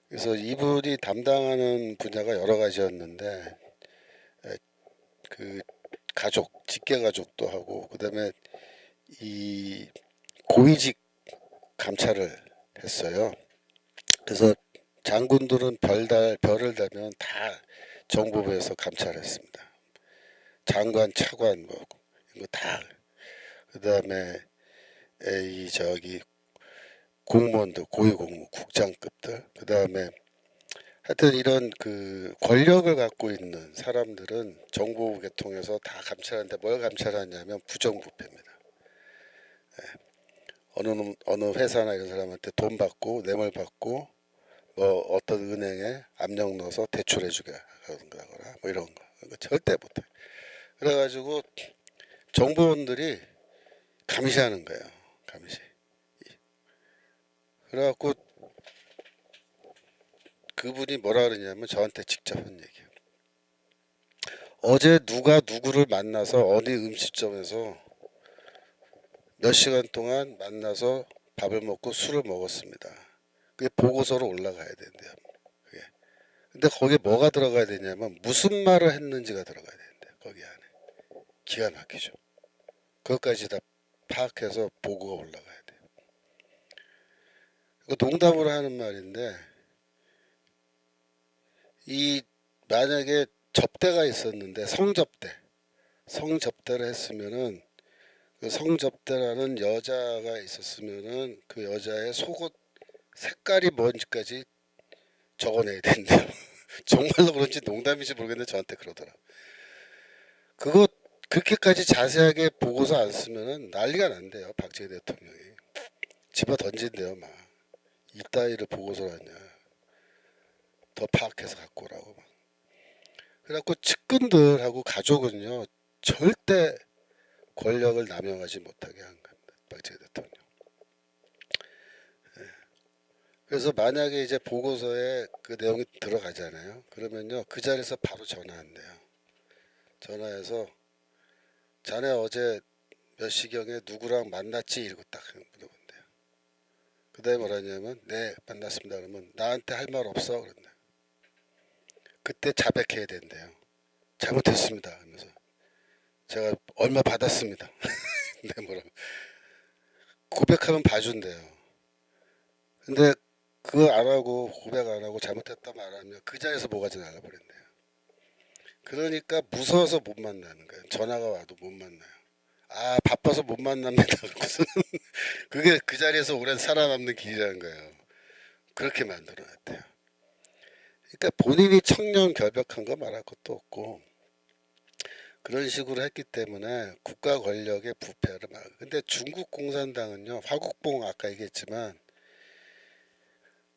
그래서 이분이 담당하는 분야가 여러 가지였는데, 그 가족, 직계 가족도 하고, 그다음에 이 고위직 감찰을 했어요. 그래서 장군들은 별을 달면 다 정보부에서 감찰했습니다. 장관, 차관 뭐 이거 다. 그다음에 이 저기 공무원들, 고위공무, 국장급들. 그다음에 하여튼 이런 그 권력을 갖고 있는 사람들은 정보부 계통에서 다 감찰하는데 뭘 감찰하냐면 부정부패입니다. 어느 회사나 이런 사람한테 돈 받고 뇌물 받고 뭐 어떤 은행에 압력 넣어서 대출해주게 하거나 뭐 이런 거 이거 절대 못해. 그래가지고 정보원들이 감시하는 거예요. 감시. 그래갖고 그분이 뭐라 그러냐면 저한테 직접 한 얘기예요. 어제 누가 누구를 만나서 어디 음식점에서 몇 시간 동안 만나서 밥을 먹고 술을 먹었습니다. 그게 보고서로 올라가야 된대요. 그게. 근데 거기에 뭐가 들어가야 되냐면 무슨 말을 했는지가 들어가야 된대요. 거기 안에. 기가 막히죠. 그것까지 다 파악해서 보고가 올라가야 돼요. 그 농담으로 하는 말인데 이 만약에 접대가 있었는데 성접대를 했으면은 그 성접대라는 여자가 있었으면은 그 여자의 속옷 색깔이 뭔지까지 적어내야 된대요. 정말로 그런지 농담인지 모르겠는데 저한테 그러더라. 그거 그렇게까지 자세하게 보고서 안 쓰면은 난리가 난대요. 박정희 대통령이 집어 던진대요. 막 이따위를 보고서 하냐. 더 파악해서 갖고 오라고 막. 그래갖고 측근들하고 가족은요 절대 권력을 남용하지 못하게 한 겁니다. 박정희 대통령. 그래서 만약에 이제 보고서에 그 내용이 들어가잖아요. 그러면요 그 자리에서 바로 전화한대요. 전화해서 자네 어제 몇 시경에 누구랑 만났지? 이러고 딱 물어본대요. 그 다음에 뭐라냐면 네 만났습니다. 그러면 나한테 할 말 없어? 그런다. 그때 자백해야 된대요. 잘못했습니다. 하면서 제가 얼마 받았습니다. 네 뭐라고 고백하면 봐준대요. 근데 그거 안 하고 고백 안 하고 잘못했다 말하면 그 자리에서 뭐가지 날라버린대요. 그러니까 무서워서 못 만나는 거예요. 전화가 와도 못 만나요. 아 바빠서 못 만납니다. 그게 그 자리에서 오래 살아남는 길이라는 거예요. 그렇게 만들어놨대요. 그러니까 본인이 청렴 결백한 거 말할 것도 없고 그런 식으로 했기 때문에 국가 권력의 부패를 막. 근데 중국 공산당은요 화국봉 아까 얘기했지만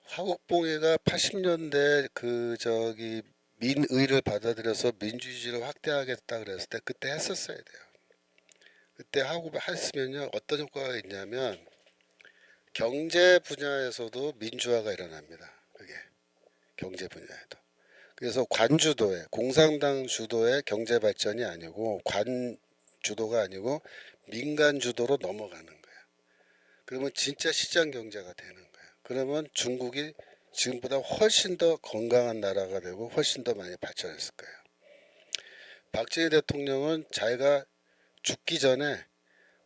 화국봉이가 80년대 그 저기 민의를 받아들여서 민주주의를 확대하겠다 그랬을 때 그때 했었어야 돼요. 그때 하고 했으면요 어떤 효과가 있냐면 경제 분야에서도 민주화가 일어납니다. 그게 경제 분야에도. 그래서 관주도의 공산당 주도의 경제 발전이 아니고 관 주도가 아니고 민간 주도로 넘어가는 거예요. 그러면 진짜 시장 경제가 되는 거예요. 그러면 중국이 지금보다 훨씬 더 건강한 나라가 되고 훨씬 더 많이 발전했을 거예요. 박정희 대통령은 자기가 죽기 전에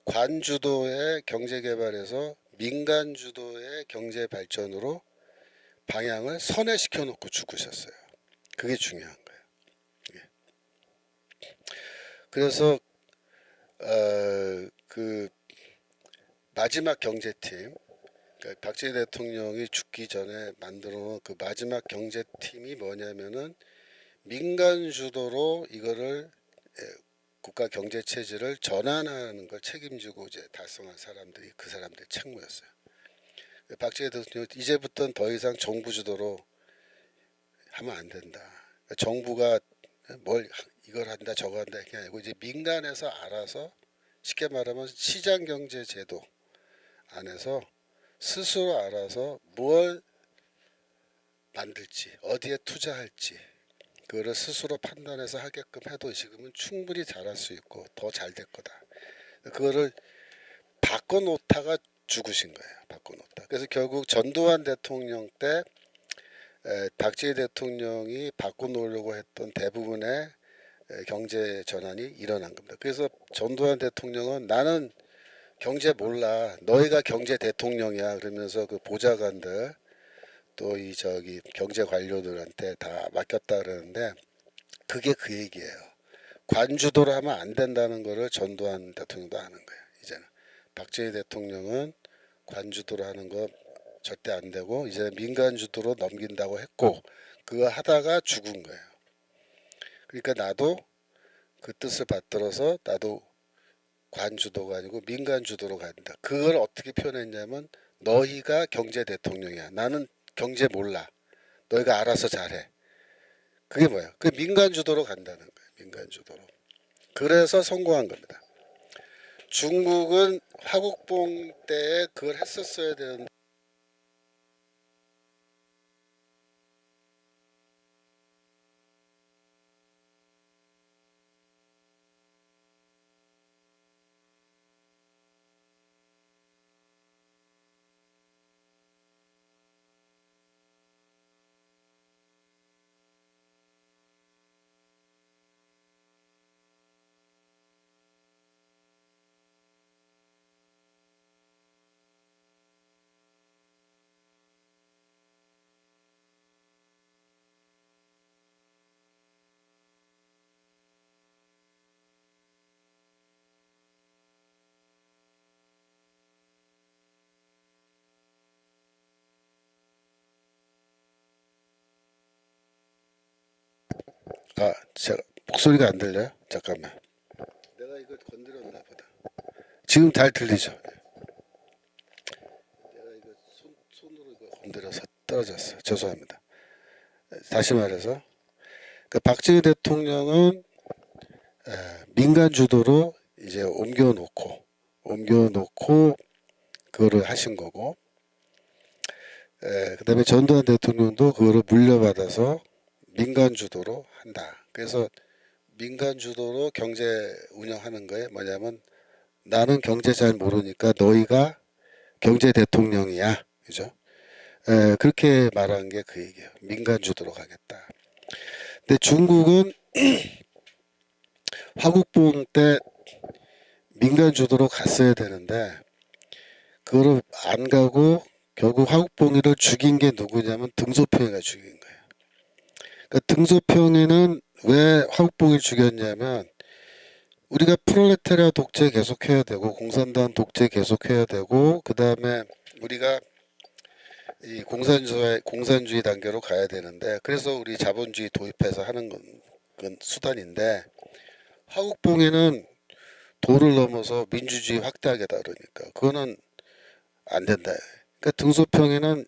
관주도의 경제 개발에서 민간 주도의 경제 발전으로 방향을 선회시켜 놓고 죽으셨어요. 그게 중요한 거예요. 그래서 그 마지막 경제팀, 그러니까 박정희 대통령이 죽기 전에 만들어 놓은 그 마지막 경제팀이 뭐냐면은 민간 주도로 이거를 국가 경제 체제를 전환하는 걸 책임지고 이제 달성한 사람들이 그 사람들 책무였어요. 박정희 대통령 이제부터는 더 이상 정부 주도로 하면 안 된다. 그러니까 정부가 뭘 이걸 한다 저거 한다 이게 아니고 이제 민간에서 알아서 쉽게 말하면 시장경제제도 안에서 스스로 알아서 뭘 만들지, 어디에 투자할지 그거를 스스로 판단해서 하게끔 해도 지금은 충분히 잘할 수 있고 더 잘 될 거다. 그거를 바꿔놓다가 죽으신 거예요. 바꿔놓다. 그래서 결국 전두환 대통령 때 박정희 대통령이 바꿔놓으려고 했던 대부분의 경제 전환이 일어난 겁니다. 그래서 전두환 대통령은 나는 경제 몰라. 너희가 경제 대통령이야. 그러면서 그 보좌관들 또 이 저기 경제 관료들한테 다 맡겼다 그러는데 그게 그 얘기예요. 관주도를 하면 안 된다는 거를 전두환 대통령도 아는 거예요. 이제는 박정희 대통령은 관주도를 하는 거 절대 안 되고 이제 민간 주도로 넘긴다고 했고 그거 하다가 죽은 거예요. 그러니까 나도 그 뜻을 받들어서 나도 관주도가 아니고 민간 주도로 간다. 그걸 어떻게 표현했냐면 너희가 경제 대통령이야. 나는 경제 몰라. 너희가 알아서 잘해. 그게 뭐야? 그 민간 주도로 간다는 거예요. 민간 주도로. 그래서 성공한 겁니다. 중국은 화국봉 때에 그걸 했었어야 되는데 제가 목소리가 안 들려요? 잠깐만. 내가 이거 건드렸나 보다. 지금 잘 들리죠? 내가 이거 손으로 이거 건드려서 떨어졌어. 죄송합니다. 다시 말해서 그 박정희 대통령은 민간 주도로 이제 옮겨놓고 그거를 하신 거고, 그다음에 전두환 대통령도 그거를 물려받아서 민간 주도로 한다. 그래서 민간 주도로 경제 운영하는 거에 뭐냐면 나는 경제 잘 모르니까 너희가 경제 대통령이야, 그죠? 그렇게 말한 게 그 얘기예요. 민간 주도로 가겠다. 근데 중국은 화국봉 때 민간 주도로 갔어야 되는데 그거를 안 가고 결국 화국봉이를 죽인 게 누구냐면 등소평이가 죽인 거예요. 그러니까 등소평이는 왜 화국봉이 죽였냐면 우리가 프롤레타리아 독재 계속해야 되고 공산당 독재 계속해야 되고 그 다음에 우리가 이 공산주의 단계로 가야 되는데 그래서 우리 자본주의 도입해서 하는 건 수단인데 화국봉에는 도를 넘어서 민주주의 확대하겠다 그러니까 그거는 안 된다. 그러니까 등소평이는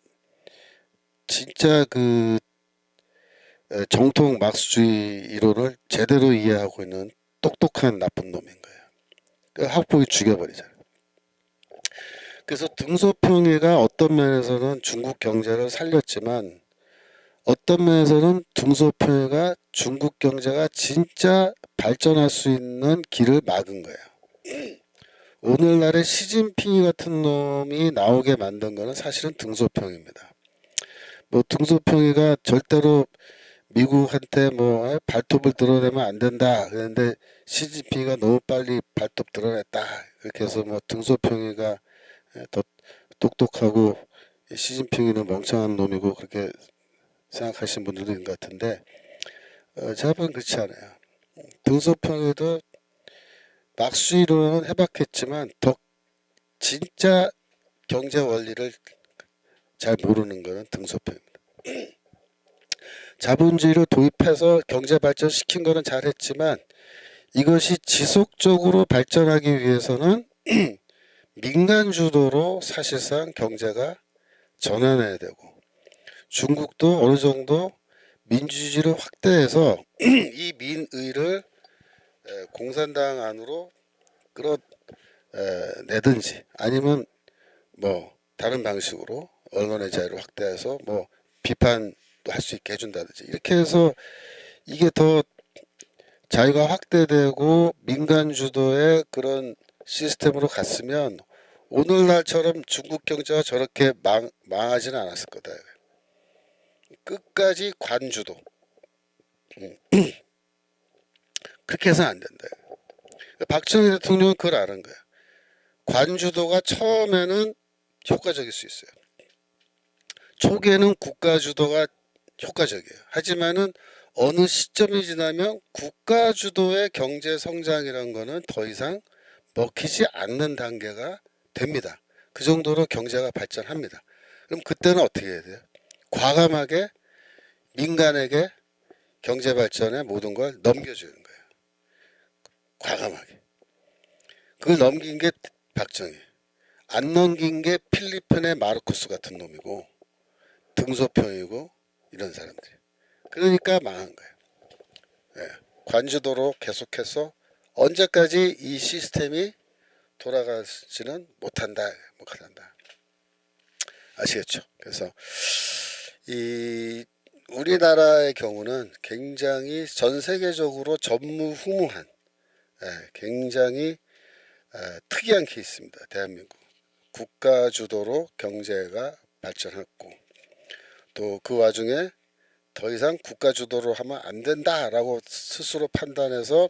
진짜 그 정통 막스주의 이론을 제대로 이해하고 있는 똑똑한 나쁜 놈인 거예요. 그 화국봉이 죽여버리잖아요. 그래서 등소평이가 어떤 면에서는 중국 경제를 살렸지만 어떤 면에서는 등소평이가 중국 경제가 진짜 발전할 수 있는 길을 막은 거예요. 오늘날의 시진핑 같은 놈이 나오게 만든 거는 사실은 등소평입니다. 뭐 등소평이가 절대로 미국한테 뭐 발톱을 드러내면 안 된다 그랬는데 시진핑이가 너무 빨리 발톱 드러냈다 그렇게 해서 뭐 등소평이가 더 똑똑하고 시진핑이는 멍청한 놈이고 그렇게 생각하시는 분들도 있는 것 같은데 제가 보기엔 그렇지 않아요. 등소평이도 막수이론은 해봤겠지만 더 진짜 경제 원리를 잘 모르는 거는 등소평입니다. 자본주의를 도입해서 경제 발전시킨 거는 잘했지만 이것이 지속적으로 발전하기 위해서는 민간 주도로 사실상 경제가 전환해야 되고 중국도 어느 정도 민주주의를 확대해서 이 민의를 공산당 안으로 내든지 아니면 뭐 다른 방식으로 언론의 자유를 확대해서 뭐 비판도 할 수 있게 해준다든지 이렇게 해서 이게 더 자유가 확대되고 민간 주도의 그런 시스템으로 갔으면 오늘날처럼 중국 경제가 저렇게 망하지는 않았을 거다. 끝까지 관주도. 그렇게 해서는 안 된다. 박정희 대통령은 그걸 아는 거야. 관주도가 처음에는 효과적일 수 있어요. 초기에는 국가주도가 효과적이에요. 하지만은 어느 시점이 지나면 국가주도의 경제 성장이라는 거는 더 이상 먹히지 않는 단계가 됩니다. 그 정도로 경제가 발전합니다. 그럼 그때는 어떻게 해야 돼요? 과감하게 민간에게 경제 발전의 모든 걸 넘겨주는 거예요. 과감하게. 그걸 넘긴 게 박정희. 안 넘긴 게 필리핀의 마르코스 같은 놈이고 등소평이고 이런 사람들이. 그러니까 망한 거예요. 예. 관주도로 계속해서 언제까지 이 시스템이 돌아가지는 못한다. 아시겠죠? 그래서 이 우리나라의 경우는 굉장히 전 세계적으로 전무후무한 굉장히 특이한 케이스입니다. 대한민국 국가 주도로 경제가 발전했고 또 그 와중에 더 이상 국가 주도로 하면 안 된다라고 스스로 판단해서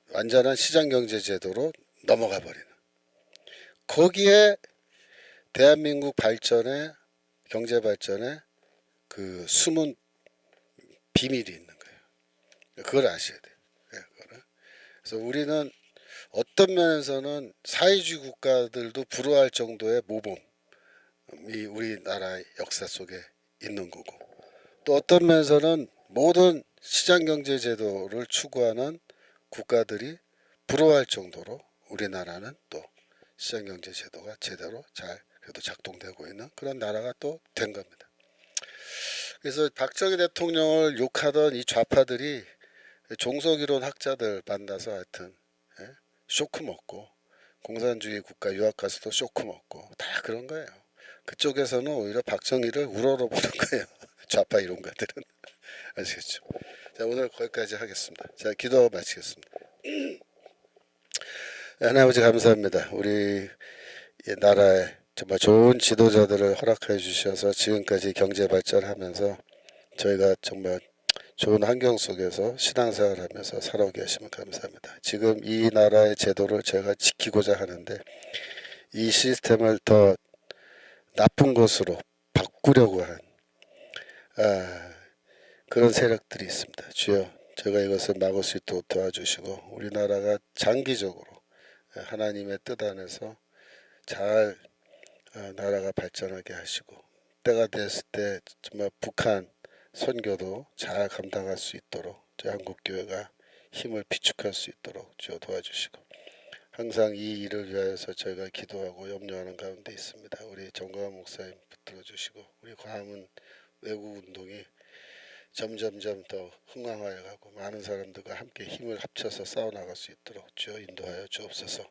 완전한 시장 경제 제도로 넘어가 버리는 거기에 대한민국 발전에 경제 발전에 그 숨은 비밀이 있는 거예요. 그걸 아셔야 돼요. 그래서 우리는 어떤 면에서는 사회주의 국가들도 부러워할 정도의 모범이 우리나라의 역사 속에 있는 거고 또 어떤 면에서는 모든 시장경제 제도를 추구하는 국가들이 부러워할 정도로 우리나라는 또 시장경제 제도가 제대로 잘 그래도 작동되고 있는 그런 나라가 또 된 겁니다. 그래서 박정희 대통령을 욕하던 이 좌파들이 종속이론 학자들 만나서 하여튼 쇼크 먹고 공산주의 국가 유학 가서도 쇼크 먹고 다 그런 거예요. 그쪽에서는 오히려 박정희를 우러러보는 거예요. 좌파 이론가들은. 아시겠죠? 자, 오늘 거기까지 하겠습니다. 자, 기도 마치겠습니다. 하나님 아버지 감사합니다. 우리 나라에 정말 좋은 지도자들을 허락해 주셔서 지금까지 경제 발전하면서 저희가 정말 좋은 환경 속에서 신앙생활하면서 살아오게 하시면 감사합니다. 지금 이 나라의 제도를 제가 지키고자 하는데 이 시스템을 더 나쁜 것으로 바꾸려고 한 그런 세력들이 있습니다. 주여 제가 이것을 막을 수 있도록 도와주시고 우리나라가 장기적으로 하나님의 뜻 안에서 잘 나라가 발전하게 하시고 때가 됐을 때 정말 북한 선교도 잘 감당할 수 있도록 저희 한국교회가 힘을 비축할 수 있도록 주여 도와주시고 항상 이 일을 위하여서 저희가 기도하고 염려하는 가운데 있습니다. 우리 정광훈 목사님 붙들어 주시고 우리 광화문 외국운동이 점점점 더 흥황하여 가고 많은 사람들과 함께 힘을 합쳐서 싸워나갈 수 있도록 주여 인도하여 주옵소서.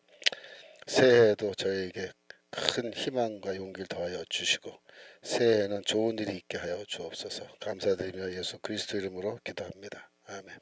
새해에도 저희에게 큰 희망과 용기를 더하여 주시고 새해에는 좋은 일이 있게 하여 주옵소서. 감사드리며 예수 그리스도 이름으로 기도합니다. 아멘.